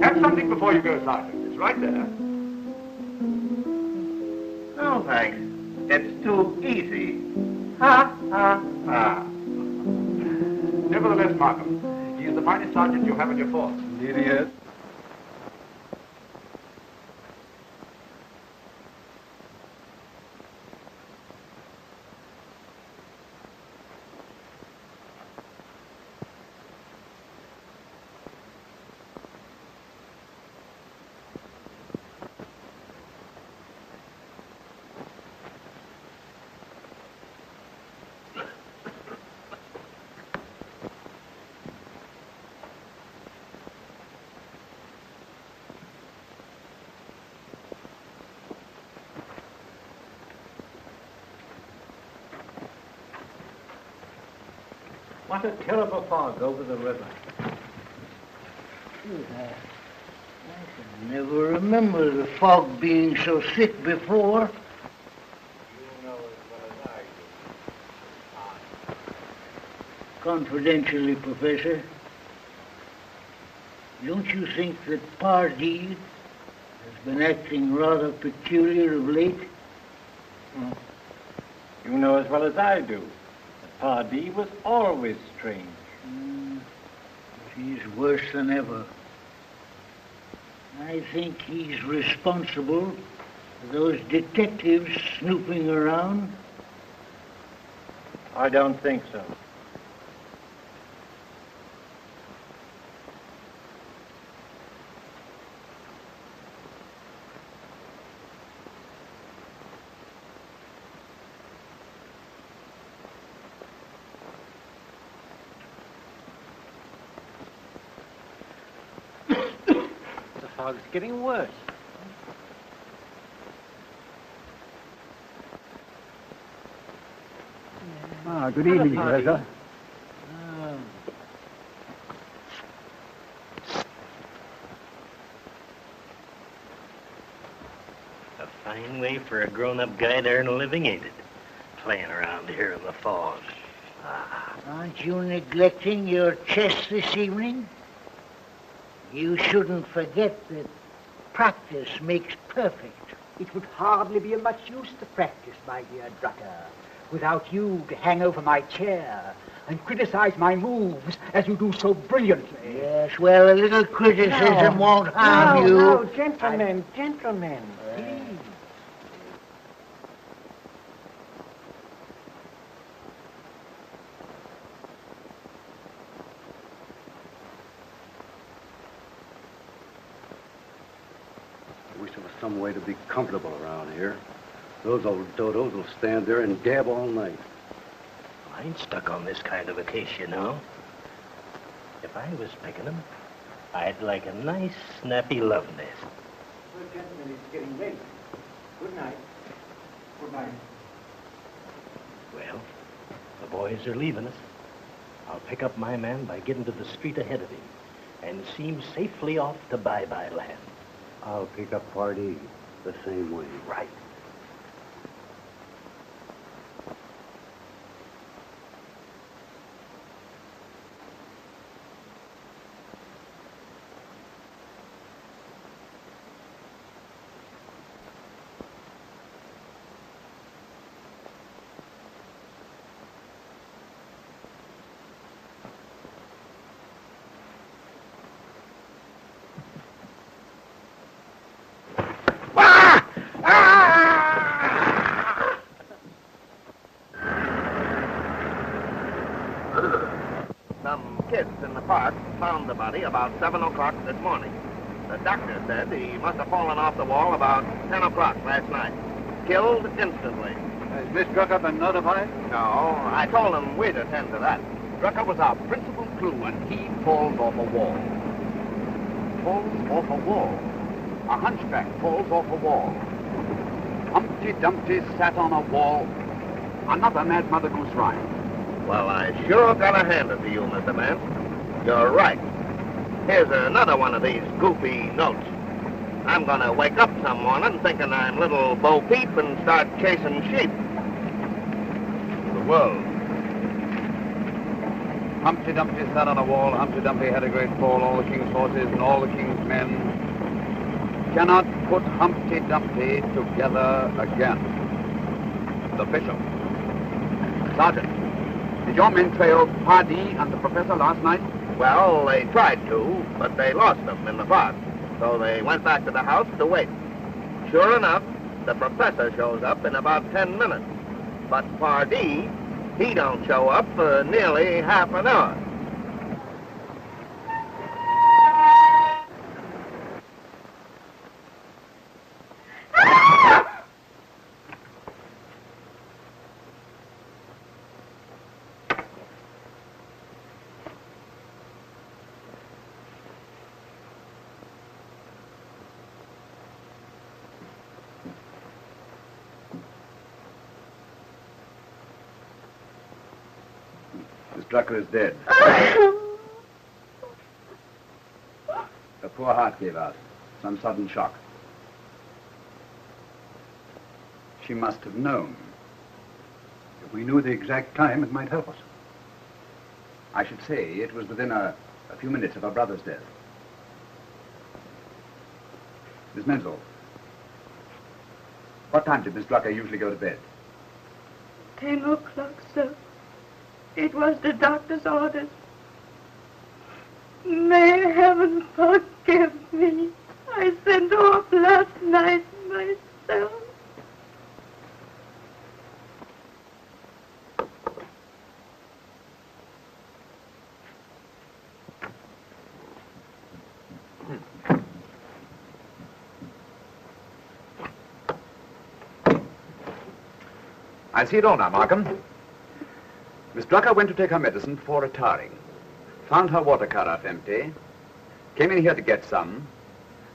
Have something before you go, Sergeant. It's right there. No, thanks. It's too easy. Ha, ha, ha. Nevertheless, Markham, he is the finest sergeant you have in your force. Indeed he is. What a terrible fog over the river. I can never remember the fog being so thick before. You know as well as I do. Confidentially, Professor, don't you think that Pardee has been acting rather peculiar of late? You know as well as I do. Pardee was always strange. He's worse than ever. I think he's responsible for those detectives snooping around. I don't think so. The fog's getting worse. Good evening, Professor. A fine way for a grown-up guy to earn a living, ain't it? Playing around here in the fog. Aren't you neglecting your chest this evening? You shouldn't forget that practice makes perfect. It would hardly be of much use to practice, my dear Drucker, without you to hang over my chair and criticize my moves as you do so brilliantly. Yes, well, a little criticism won't harm you. No, gentlemen, gentlemen, please. I wish there was some way to be comfortable around here. Those old dodos will stand there and gab all night. I ain't stuck on this kind of a case, you know. If I was picking them, I'd like a nice, snappy love nest. Well, gentlemen, it's getting late. Good night. Good night. Well, the boys are leaving us. I'll pick up my man by getting to the street ahead of him and see him safely off to bye-bye land. I'll pick up Pardee the same way. Right. Some kids in the park found the body about 7 o'clock this morning. The doctor said he must have fallen off the wall about 10 o'clock last night. Killed instantly. Has Miss Drucker been notified? No, I told him we'd attend to that. Drucker was our principal clue, and he falls off a wall. Falls off a wall. A hunchback falls off a wall. Humpty Dumpty sat on a wall. Another Mad Mother Goose rhyme. Well, I sure gotta hand it to you, Mr. Vance. You're right. Here's another one of these goofy notes. I'm gonna wake up some morning thinking I'm little Bo Peep and start chasing sheep. The world. Humpty Dumpty sat on a wall. Humpty Dumpty had a great fall. All the king's horses and all the king's men cannot put Humpty Dumpty together again. The bishop. Sergeant, did your men trail Pardee and the professor last night? Well, they tried to, but they lost them in the fog. So they went back to the house to wait. Sure enough, the professor shows up in about 10 minutes. But Pardee, he don't show up for nearly half an hour. Miss Drucker is dead. Her poor heart gave out. Some sudden shock. She must have known. If we knew the exact time, it might help us. I should say it was within a few minutes of her brother's death. Miss Menzel, what time did Miss Drucker usually go to bed? 10 o'clock, sir. It was the doctor's orders. May heaven forgive me. I sent off last night myself. I see it all now, Markham. Miss Drucker went to take her medicine before retiring. Found her water carafe empty. Came in here to get some.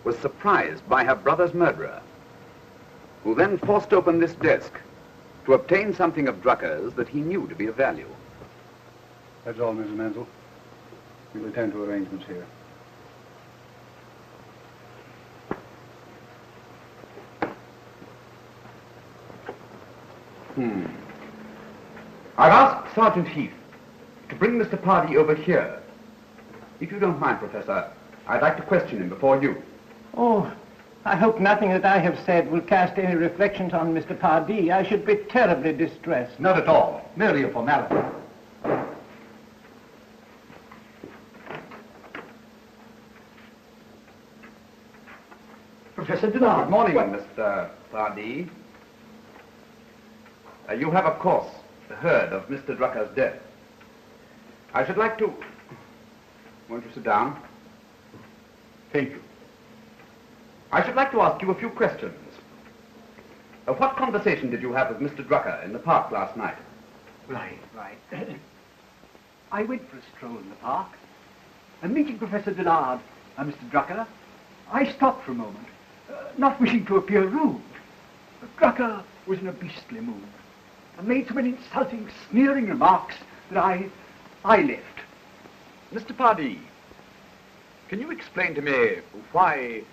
Was surprised by her brother's murderer, who then forced open this desk to obtain something of Drucker's that he knew to be of value. That's all, Mrs. Menzel. We'll attend to arrangements here. I've asked Sergeant Heath to bring Mr. Pardee over here. If you don't mind, Professor, I'd like to question him before you. Oh, I hope nothing that I have said will cast any reflections on Mr. Pardee. I should be terribly distressed. Not at all. Merely a formality. Professor Dillard. Good morning, Mr. Pardee. You have, of course, heard of Mr. Drucker's death. I should like to... Won't you sit down? Thank you. I should like to ask you a few questions. What conversation did you have with Mr. Drucker in the park last night? Right. I went for a stroll in the park, and meeting Professor Dillard and Mr. Drucker, I stopped for a moment, not wishing to appear rude. But Drucker was in a beastly mood, and made so many insulting, sneering remarks that I left. Mr. Pardee, can you explain to me why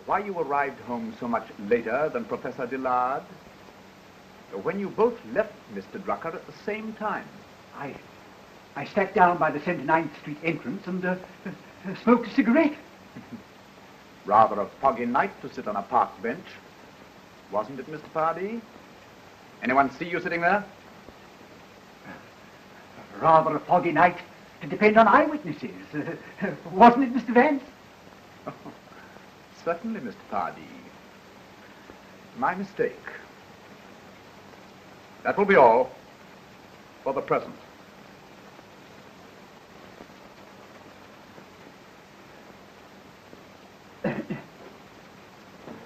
you arrived home so much later than Professor Dillard? When you both left Mr. Drucker at the same time. I sat down by the 79th Street entrance and smoked a cigarette. Rather a foggy night to sit on a park bench, wasn't it, Mr. Pardee? Anyone see you sitting there? Rather a foggy night to depend on eyewitnesses. Wasn't it, Mr. Vance? Certainly, Mr. Pardee. My mistake. That will be all for the present.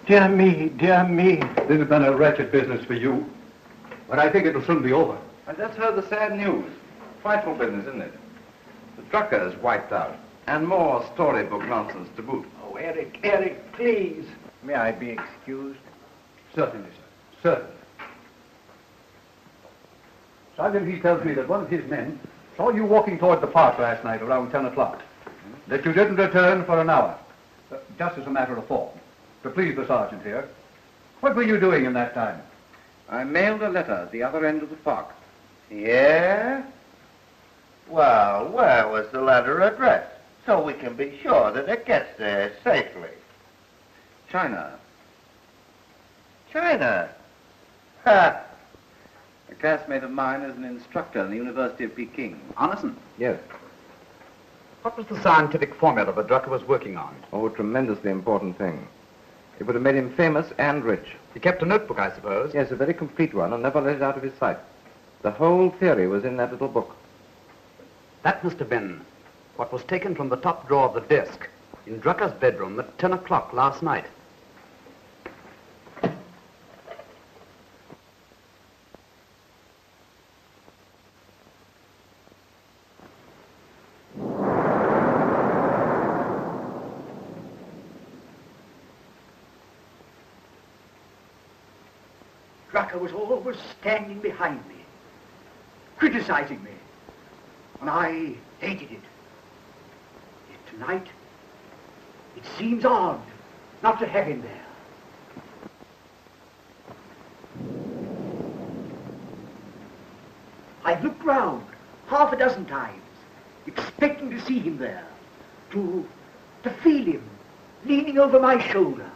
Dear me, dear me. This has been a wretched business for you, but I think it'll soon be over. I just heard the sad news. Frightful business, isn't it? The Drucker is wiped out, and more storybook nonsense to boot. Oh, Eric, please. May I be excused? Certainly, sir. Certainly. Sergeant, he tells me that one of his men saw you walking toward the park last night around 10 o'clock. That you didn't return for an hour. Just as a matter of form. To please the sergeant here. What were you doing in that time? I mailed a letter at the other end of the park. Yeah? Well, where was the letter addressed? So we can be sure that it gets there safely. China. China? Ha! A classmate of mine is an instructor in the University of Peking. Arneson? Yes. What was the scientific formula that Drucker was working on? Oh, a tremendously important thing. It would have made him famous and rich. He kept a notebook, I suppose? Yes, a very complete one, and never let it out of his sight. The whole theory was in that little book. That must have been what was taken from the top drawer of the desk in Drucker's bedroom at 10 o'clock last night. Drucker was always standing behind me, criticizing me, and I hated it. Yet tonight, it seems odd not to have him there. I've looked round half a dozen times, expecting to see him there, to feel him leaning over my shoulder.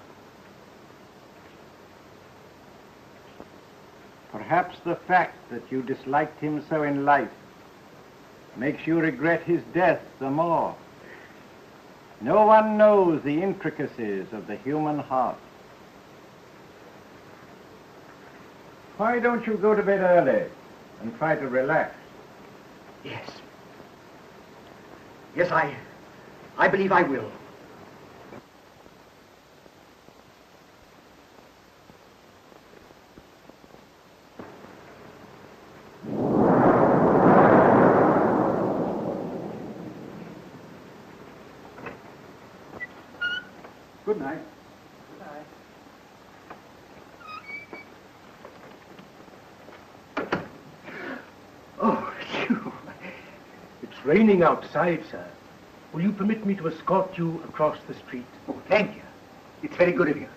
Perhaps the fact that you disliked him so in life makes you regret his death the more. No one knows the intricacies of the human heart. Why don't you go to bed early and try to relax? Yes. Yes, I believe I will. Good night. Good night. Oh, phew. It's raining outside, sir. Will you permit me to escort you across the street? Oh, thank you. It's very good of you.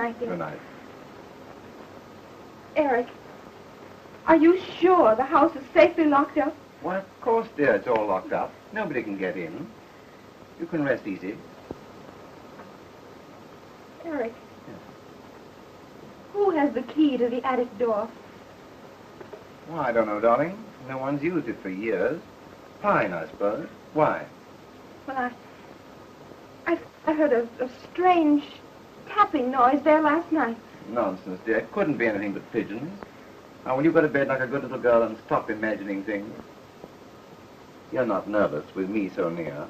night, dear. Good night. Eric, are you sure the house is safely locked up? Why, of course, dear, it's all locked up. Nobody can get in. You can rest easy. Eric, who has the key to the attic door? Well, I don't know, darling. No one's used it for years. Fine, I suppose. Why? Well, I heard a strange tapping noise there last night. Nonsense, dear. It couldn't be anything but pigeons. Now, will you go to bed like a good little girl and stop imagining things? You're not nervous with me so near.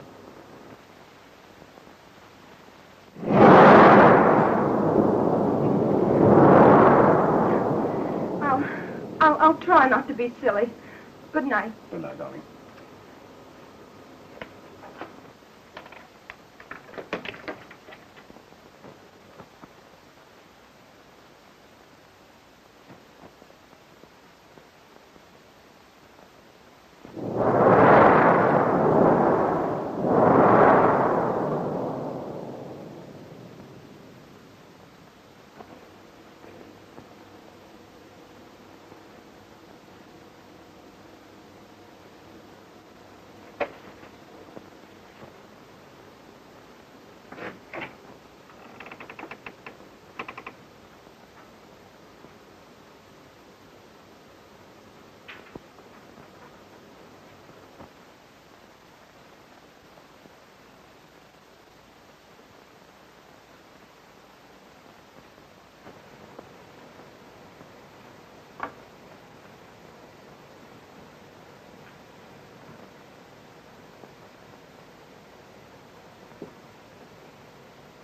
I'll try not to be silly. Good night. Good night, darling.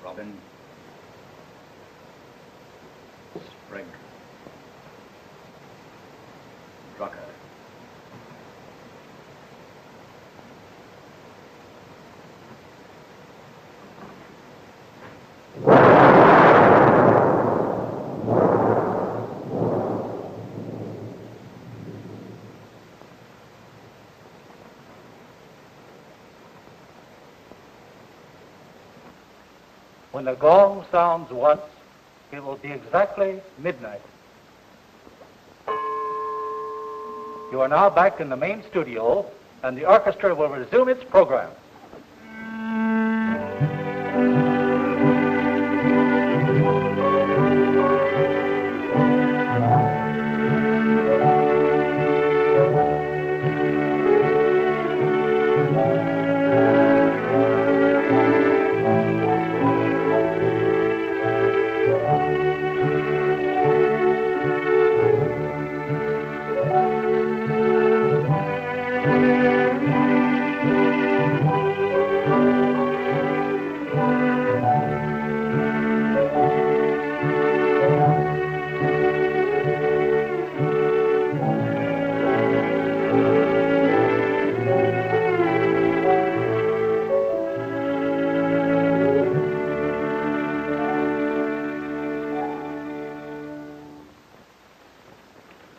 Robin. Sprague. Drucker. When the gong sounds once, it will be exactly midnight. You are now back in the main studio, and the orchestra will resume its program.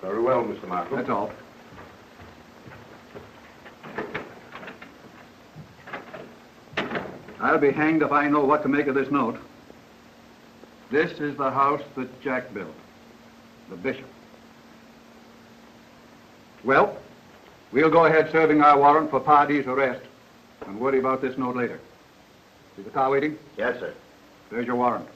Very well, Mr. Markham. That's all. I'll be hanged if I know what to make of this note. This is the house that Jack built. The bishop. Well, we'll go ahead serving our warrant for Pardee's arrest and worry about this note later. Is the car waiting? Yes, sir. There's your warrant.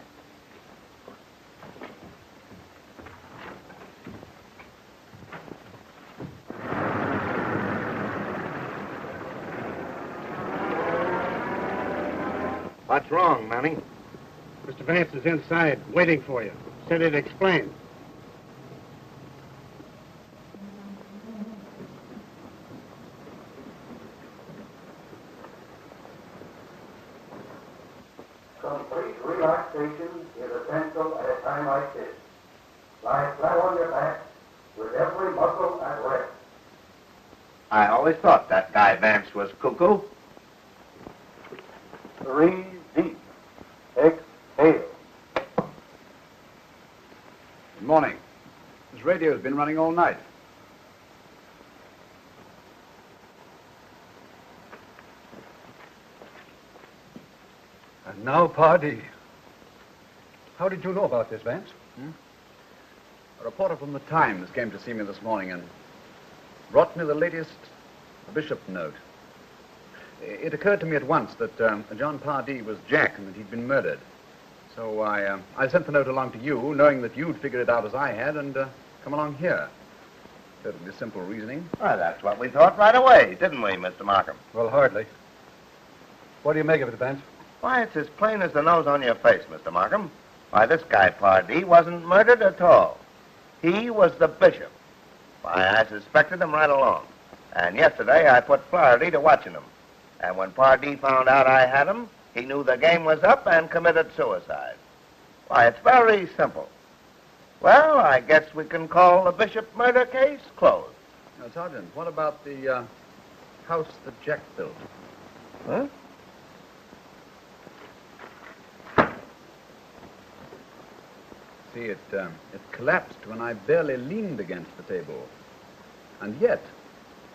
What's wrong, Manny? Mr. Vance is inside, waiting for you. Said he'd explain. Complete relaxation is essential at a time like this. Lie flat on your back with every muscle at rest. I always thought that guy Vance was cuckoo. 3 deep. Exhale. Good morning. This radio's been running all night. And now, Pardee, How did you know about this, Vance? A reporter from the Times came to see me this morning and brought me the latest bishop note. It occurred to me at once that John Pardee was Jack and that he'd been murdered. So I sent the note along to you, knowing that you'd figured it out as I had and come along here. Perfectly simple reasoning. Well, that's what we thought right away, didn't we, Mr. Markham? Well, hardly. What do you make of it, Vance? Why, it's as plain as the nose on your face, Mr. Markham. Why, this guy Pardee wasn't murdered at all. He was the bishop. Why, I suspected him right along. And yesterday I put Flaherty to watching him. And when Pardee found out I had him, he knew the game was up and committed suicide. Why, it's very simple. Well, I guess we can call the bishop murder case closed. Now, Sergeant, what about the house that Jack built? Huh? See, it collapsed when I barely leaned against the table. And yet,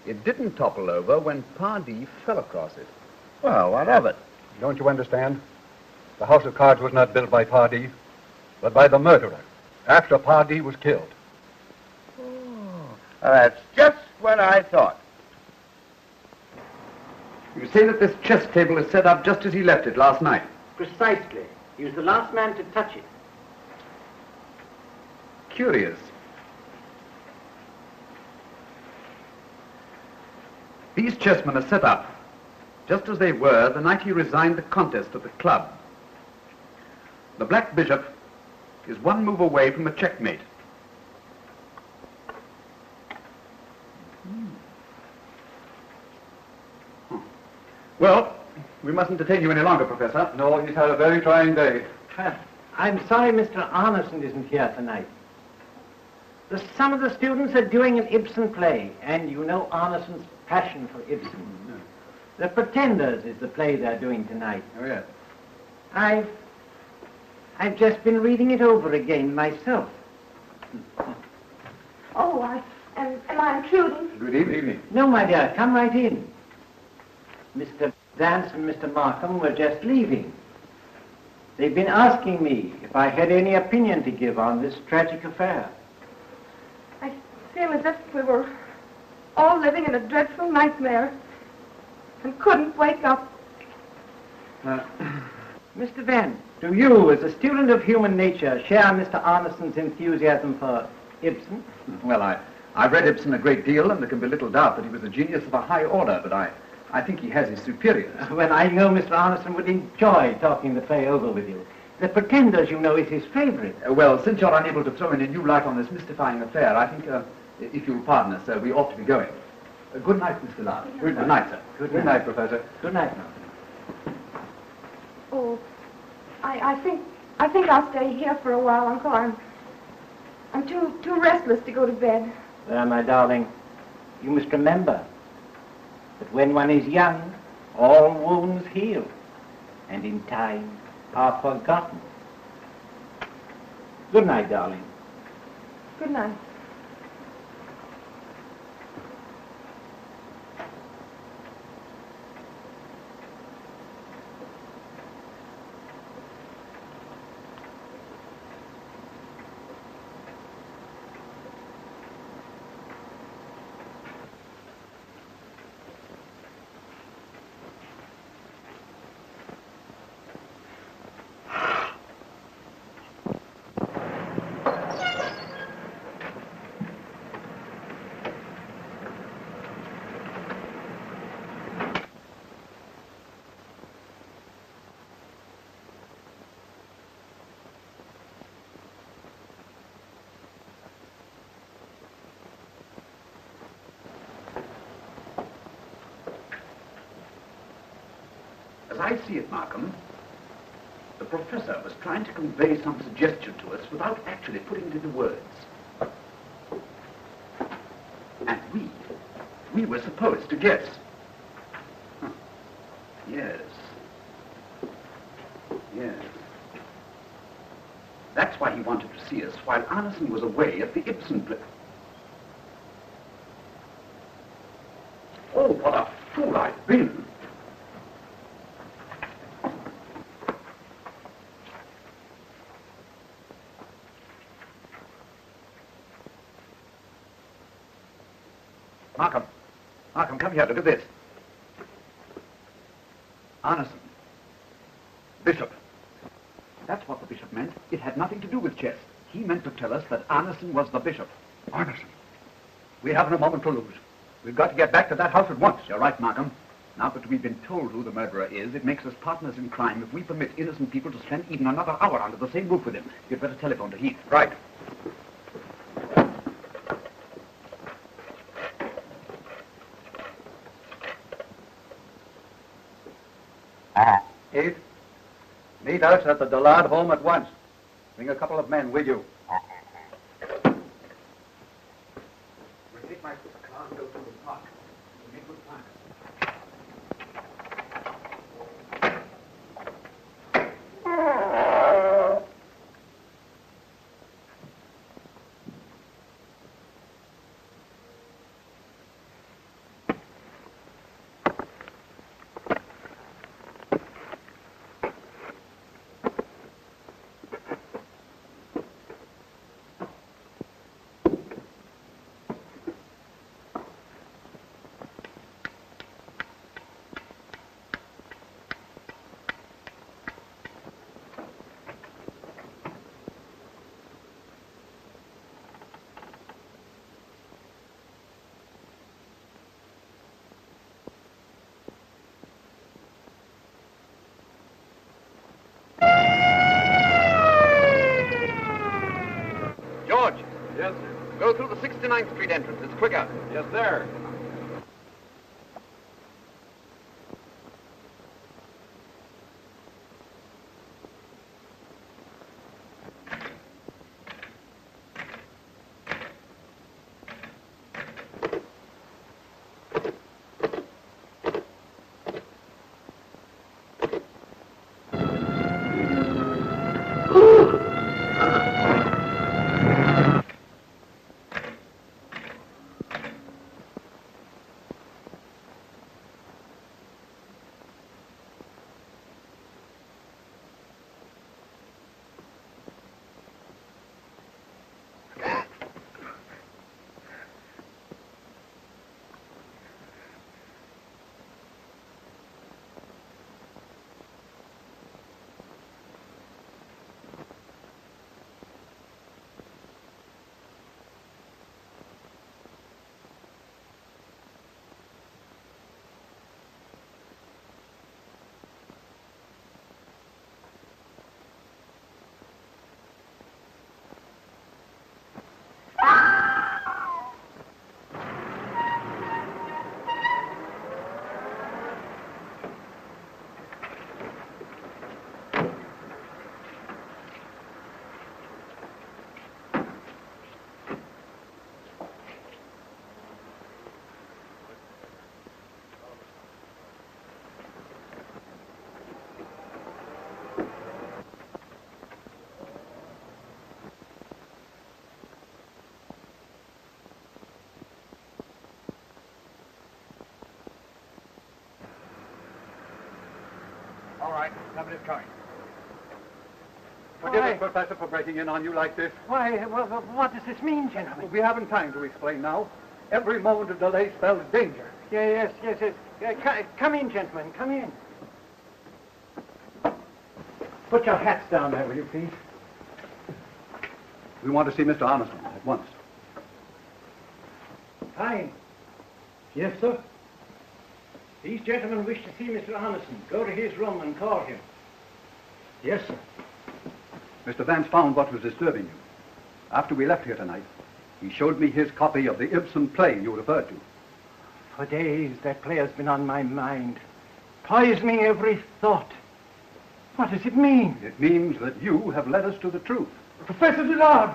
it didn't topple over when Pardee fell across it. Well, what of it? Don't you understand? The house of cards was not built by Pardee, but by the murderer, after Pardee was killed. That's just what I thought. You say that this chess table is set up just as he left it last night? Precisely. He was the last man to touch it. Curious. These chessmen are set up just as they were the night he resigned the contest at the club. The Black Bishop is one move away from a checkmate. Well, we mustn't detain you any longer, Professor. No, he's had a very trying day. I'm sorry Mr. Arneson isn't here tonight. Some of the students are doing an Ibsen play, and you know Arneson's passion for Ibsen. The Pretenders is the play they're doing tonight. Oh, yes. I've just been reading it over again myself. Oh, am I intruding? Good evening. No, my dear, come right in. Mr. Vance and Mr. Markham were just leaving. They've been asking me if I had any opinion to give on this tragic affair. I feel as if we were all living in a dreadful nightmare and couldn't wake up. Mr. Vance, do you, as a student of human nature, share Mr. Arneson's enthusiasm for Ibsen? Well, I've read Ibsen a great deal, and there can be little doubt that he was a genius of a high order, but I think he has his superiors. Well, I know Mr. Arneson would enjoy talking the play over with you. The Pretenders, you know, is his favorite. Well, since you're unable to throw in a new light on this mystifying affair, I think, if you'll pardon us, we ought to be going. Good night, Mr. Lard. Good night, sir. Good night, Professor. Good night, now. Oh, I think I'll stay here for a while, Uncle. I'm too restless to go to bed. Well, my darling, you must remember that when one is young, all wounds heal, and in time are forgotten. Good night, darling. Good night. As I see it, Markham, the professor was trying to convey some suggestion to us without actually putting it into words. And we were supposed to guess. Huh. Yes. Yes. That's why he wanted to see us while Arneson was away at the Ibsen play. Oh, what a fool I've been. Markham. Markham, come here. Look at this. Arneson. Bishop. That's what the bishop meant. It had nothing to do with chess. He meant to tell us that Arneson was the bishop. Arneson. We haven't a moment to lose. We've got to get back to that house at once. You're right, Markham. Now that we've been told who the murderer is, it makes us partners in crime if we permit innocent people to spend even another hour under the same roof with him. You'd better telephone to Heath. Right. Heath, meet us at the Dillard home at once. Bring a couple of men with you. We'll take my car and go through the park. We'll make good time. George. Yes, sir. Go through the 69th Street entrance. It's quicker. Yes, sir. All right, somebody's coming. Forgive us, Professor, for breaking in on you like this. Why, what does this mean, gentlemen? We haven't time to explain now. Every moment of delay spells danger. Yes. Come in, gentlemen, come in. Put your hats down there, will you, please? We want to see Mr. Arneson at once. Fine. Yes, sir. These gentlemen wish to see Mr. Arneson. Go to his room and call him. Yes, sir. Mr. Vance found what was disturbing you. After we left here tonight, he showed me his copy of the Ibsen play you referred to. For days, that play has been on my mind, poisoning every thought. What does it mean? It means that you have led us to the truth. Professor Dillard,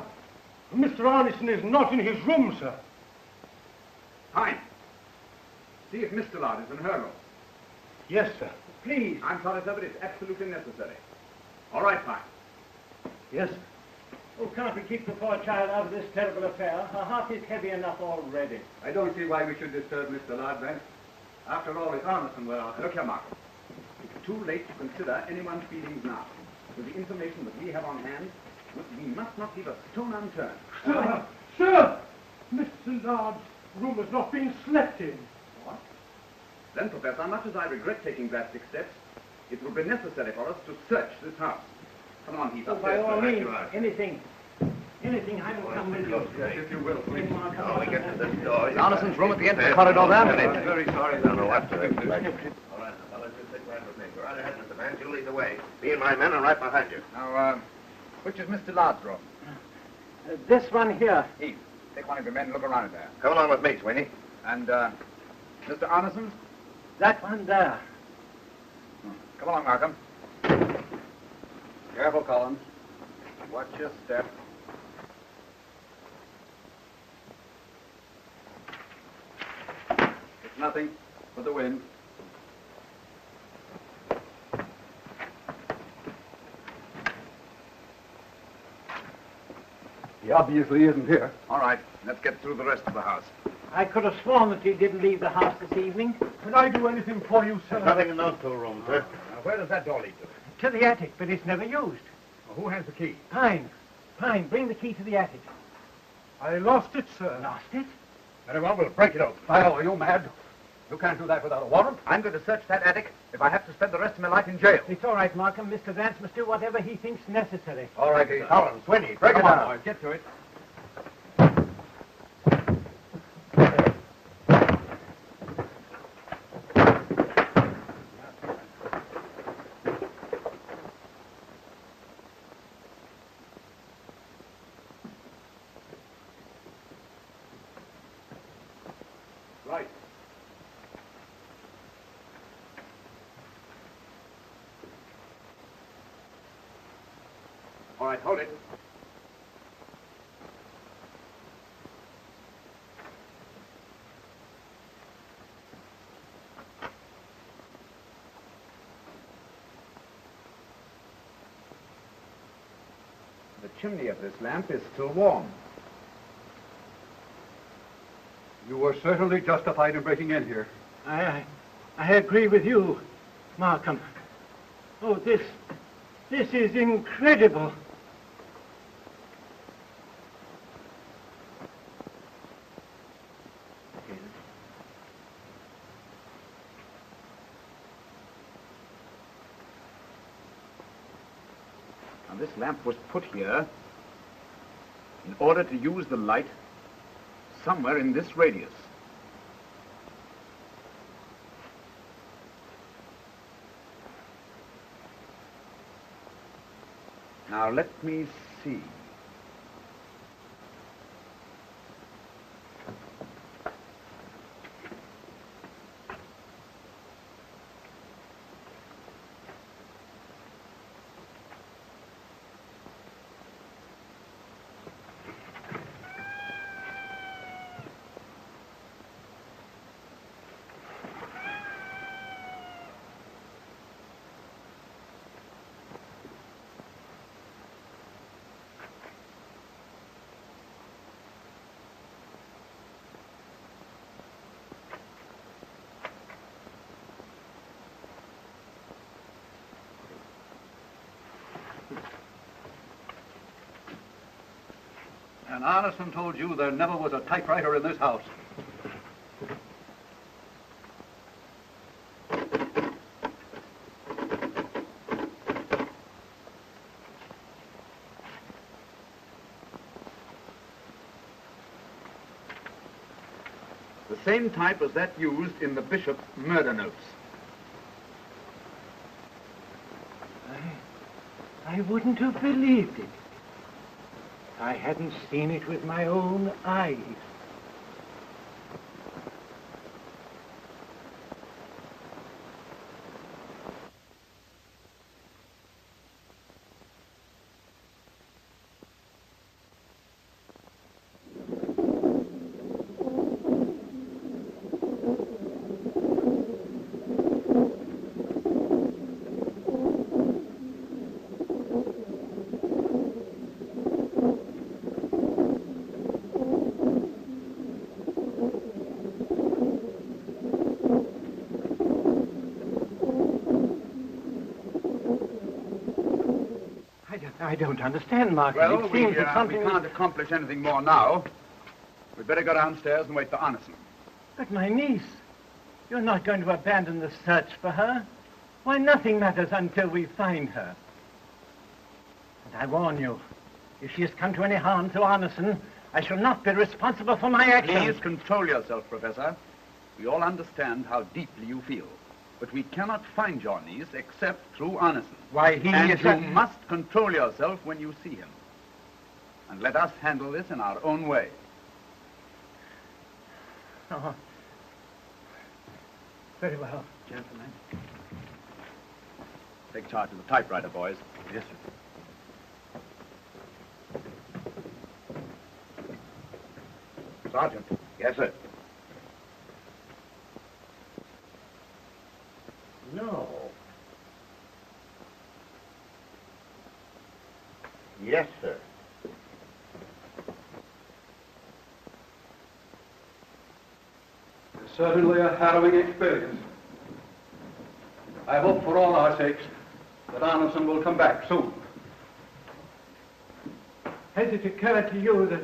Mr. Arneson is not in his room, sir. Fine. See if Miss Dillard is in her room. Yes, sir. Please. I'm sorry, sir, but it's absolutely necessary. All right, fine. Yes, sir. Oh, can't we keep the poor child out of this terrible affair? Her heart is heavy enough already. I don't see why we should disturb Mr. Dillard, Vance. After all, it's Arneson we're after. Look here, Markham. It's too late to consider anyone's feelings now. With the information that we have on hand, we must not leave a stone unturned. Sir! Sir! Mr. Dillard, room has not been slept in. What? Then, Professor, much as I regret taking drastic steps, it will be necessary for us to search this house. Come on, Heath. Oh, by all means, anything. Anything, I will come with you. Yes, if you will, please. Now we get to this door. Anderson's room at the end of the corridor there? I'm very sorry. I don't know what to do. All right, fellas, you stick right with me. Go right ahead, Mr. Vance. You lead the way. Me and my men are right behind you. Now, which is Mr. Lard's room? This one here. Heath, take one of your men and look around in there. Come along with me, Sweeney. And, Mr. Anderson? That one there. Come along, Markham. Careful, Collins. Watch your step. It's nothing but the wind. He obviously isn't here. All right, let's get through the rest of the house. I could have sworn that he didn't leave the house this evening. Can I do anything for you, sir? There's nothing in those two rooms, sir. Now, where does that door lead to? To the attic, but it's never used. Well, who has the key? Pine. Pine, bring the key to the attic. I lost it, sir. Lost it? Very well, we'll break it open. Philo, are you mad? You can't do that without a warrant. I'm going to search that attic if I have to spend the rest of my life in jail. It's all right, Markham. Mr. Vance must do whatever he thinks necessary. All right, Collins, Sweeney, break it Come on, down. boys, get to it. Right. All right, hold it. The chimney of this lamp is still warm. You were certainly justified in breaking in here. I agree with you, Markham. Oh, this is incredible. Now, this lamp was put here in order to use the light somewhere in this radius. Now, let me see. And Anderson told you there never was a typewriter in this house. The same type as that used in the bishop's murder notes. I wouldn't have believed it. I hadn't seen it with my own eyes. I don't understand, Markham. Well, it seems that we something... can't accomplish anything more now. We'd better go downstairs and wait for Arneson. But my niece, you're not going to abandon the search for her? Why, nothing matters until we find her. And I warn you, if she has come to any harm to Arneson, I shall not be responsible for my actions. Please control yourself, Professor. We all understand how deeply you feel. But we cannot find your niece except through Arneson. Why, he and is you a... must control yourself when you see him. And let us handle this in our own way. Oh. Very well. Gentlemen. Take charge of the typewriter, boys. Yes, sir. Sergeant. Yes, sir. No. Yes, sir. It's certainly a harrowing experience. I hope for all our sakes that Arneson will come back soon. Has it occurred to you that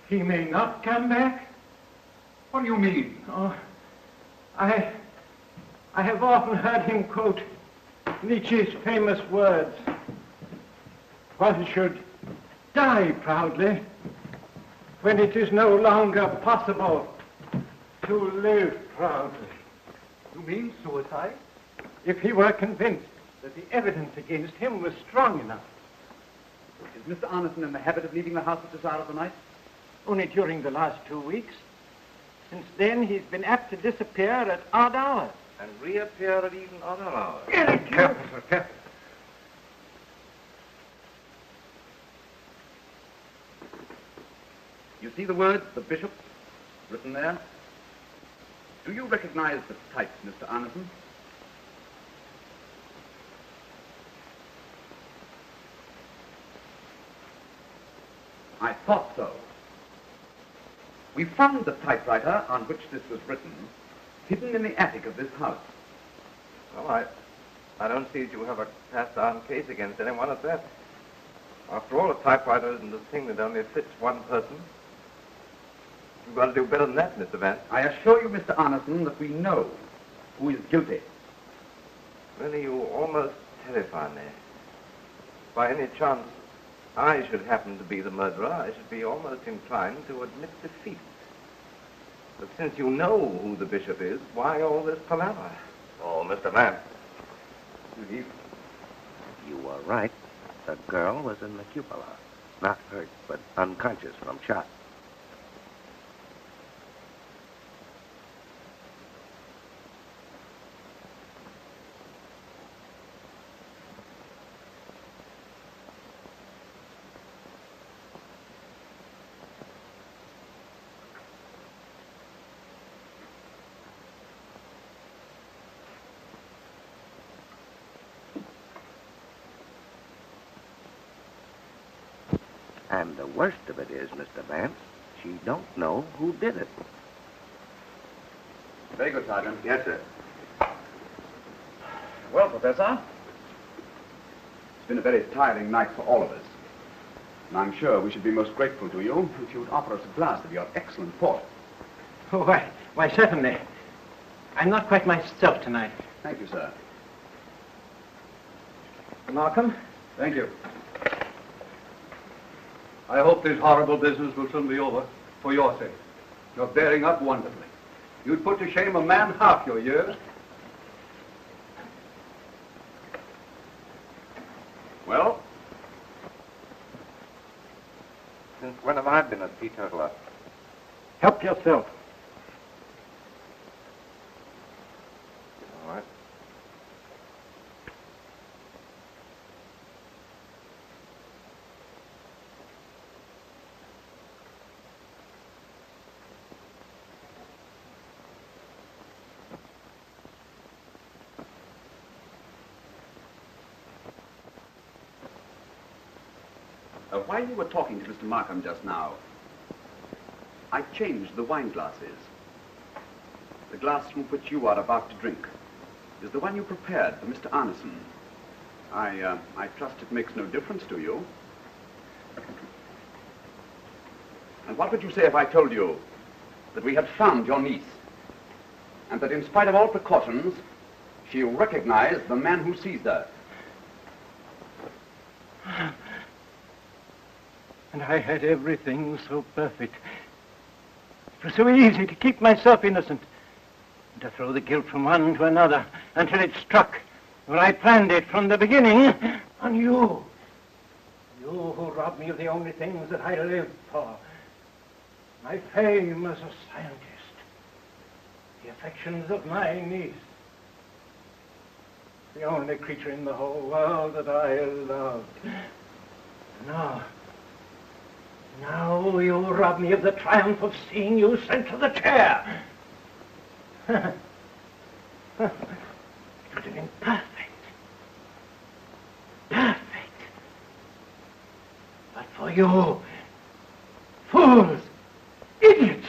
he may not come back? What do you mean? Oh, I have often heard him quote Nietzsche's famous words. One should die proudly when it is no longer possible to live proudly. You mean suicide? If he were convinced that the evidence against him was strong enough. Is Mr. Arneson in the habit of leaving the house at this hour of the night? Only during the last 2 weeks. Since then, he's been apt to disappear at odd hours. And reappear at even other hours. Careful, sir, careful. You see the words, the bishop, written there? Do you recognize the type, Mr. Arneson? I thought so. We found the typewriter on which this was written hidden in the attic of this house. Well, I don't see that you have a cast-iron case against anyone at that. After all, a typewriter isn't a thing that only fits one person. You've got to do better than that, Mr. Vance. I assure you, Mr. Arneson, that we know who is guilty. Really, you almost terrify me. If by any chance I should happen to be the murderer, I should be almost inclined to admit defeat. But since you know who the bishop is, why all this palaver? Oh, Mr. Vance. You were right. The girl was in the cupola. Not hurt, but unconscious from shot. And the worst of it is, Mr. Vance, she don't know who did it. Very good, Sergeant. Yes, sir. Well, Professor, it's been a very tiring night for all of us. And I'm sure we should be most grateful to you if you'd offer us a glass of your excellent port. Oh, why, certainly. I'm not quite myself tonight. Thank you, sir. Markham? Thank you. I hope this horrible business will soon be over, for your sake. You're bearing up wonderfully. You'd put to shame a man half your years. Well? Since when have I been a teetotaler? Help yourself. All right. While you were talking to Mr. Markham just now, I changed the wine glasses. The glass from which you are about to drink is the one you prepared for Mr. Arneson. I trust it makes no difference to you. And what would you say if I told you that we had found your niece, and that in spite of all precautions, she recognized the man who seized her? And I had everything so perfect. It was so easy to keep myself innocent, and to throw the guilt from one to another until it struck where I planned it from the beginning on you. You who robbed me of the only things that I lived for. My fame as a scientist. The affections of my niece. The only creature in the whole world that I loved. Now you rob me of the triumph of seeing you sent to the chair. It would have been perfect. Perfect. But for you, fools, idiots,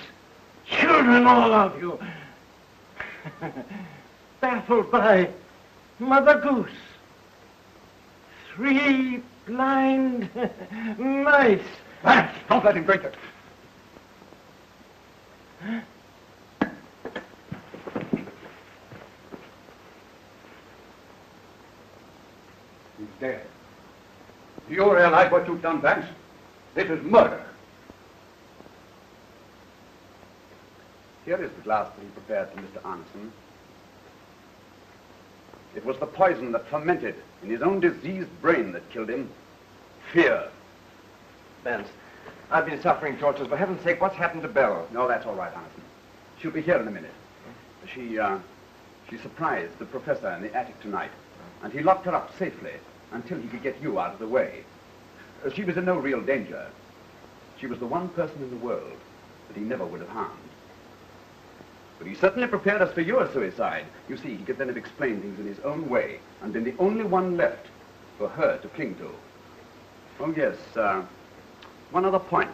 children, all of you, baffled by Mother Goose, 3 blind mice. Vance, don't let him drink it. He's dead. Do you realize what you've done, Vance? This is murder. Here is the glass that he prepared for Mr. Arneson. It was the poison that fermented in his own diseased brain that killed him. Fear. Vance, I've been suffering tortures. For heaven's sake, what's happened to Belle? No, that's all right, Arneson. She'll be here in a minute. She surprised the professor in the attic tonight, and he locked her up safely until he could get you out of the way. She was in no real danger. She was the one person in the world that he never would have harmed. But he certainly prepared us for your suicide. You see, he could then have explained things in his own way and been the only one left for her to cling to. Oh, yes, one other point.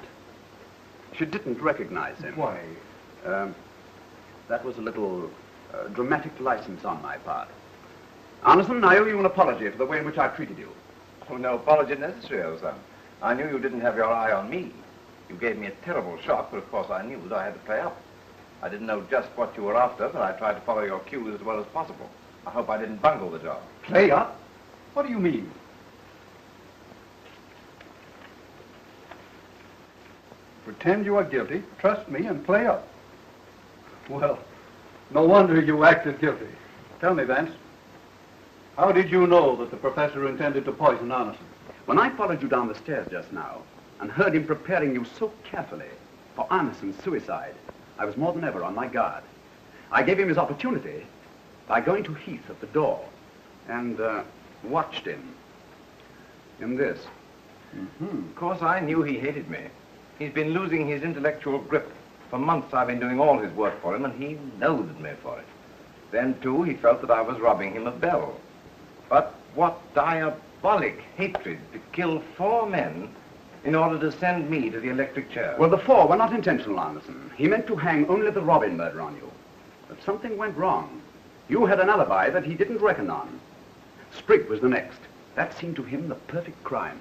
She didn't recognize him. Why? That was a little dramatic license on my part. Arneson, I owe you an apology for the way in which I treated you. Oh, no apology necessary, old son. I knew you didn't have your eye on me. You gave me a terrible shock, but of course I knew that I had to play up. I didn't know just what you were after, but I tried to follow your cues as well as possible. I hope I didn't bungle the job. Play up? What do you mean? Pretend you are guilty, trust me, and play up. Well, no wonder you acted guilty. Tell me, Vance, how did you know that the professor intended to poison Arneson? When I followed you down the stairs just now and heard him preparing you so carefully for Arneson's suicide, I was more than ever on my guard. I gave him his opportunity by going to Heath at the door and watched him in this. Of course, I knew he hated me. He's been losing his intellectual grip. For months I've been doing all his work for him, and he loathed me for it. Then, too, he felt that I was robbing him of Belle. But what diabolic hatred to kill 4 men in order to send me to the electric chair. Well, the 4 were not intentional, Arneson. He meant to hang only the Robin murder on you. But something went wrong. You had an alibi that he didn't reckon on. Sprigg was the next. That seemed to him the perfect crime.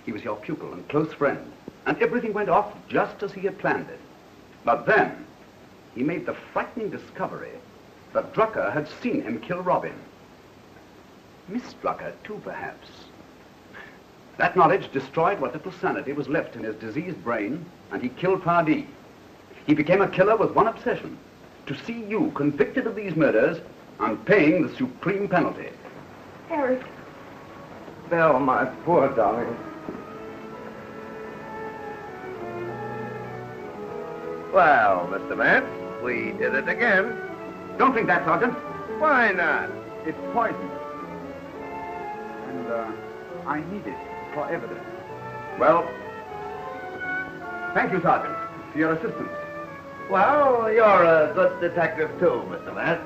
He was your pupil and close friend, and everything went off just as he had planned it. But then, he made the frightening discovery that Drucker had seen him kill Robin. Miss Drucker, too, perhaps. That knowledge destroyed what little sanity was left in his diseased brain, and he killed Pardee. He became a killer with one obsession: to see you convicted of these murders and paying the supreme penalty. Eric. Belle, my poor darling. Well, Mr. Vance, we did it again. Don't think that, Sergeant. Why not? It's poison. And I need it for evidence. Well, thank you, Sergeant, for your assistance. Well, you're a good detective, too, Mr. Vance.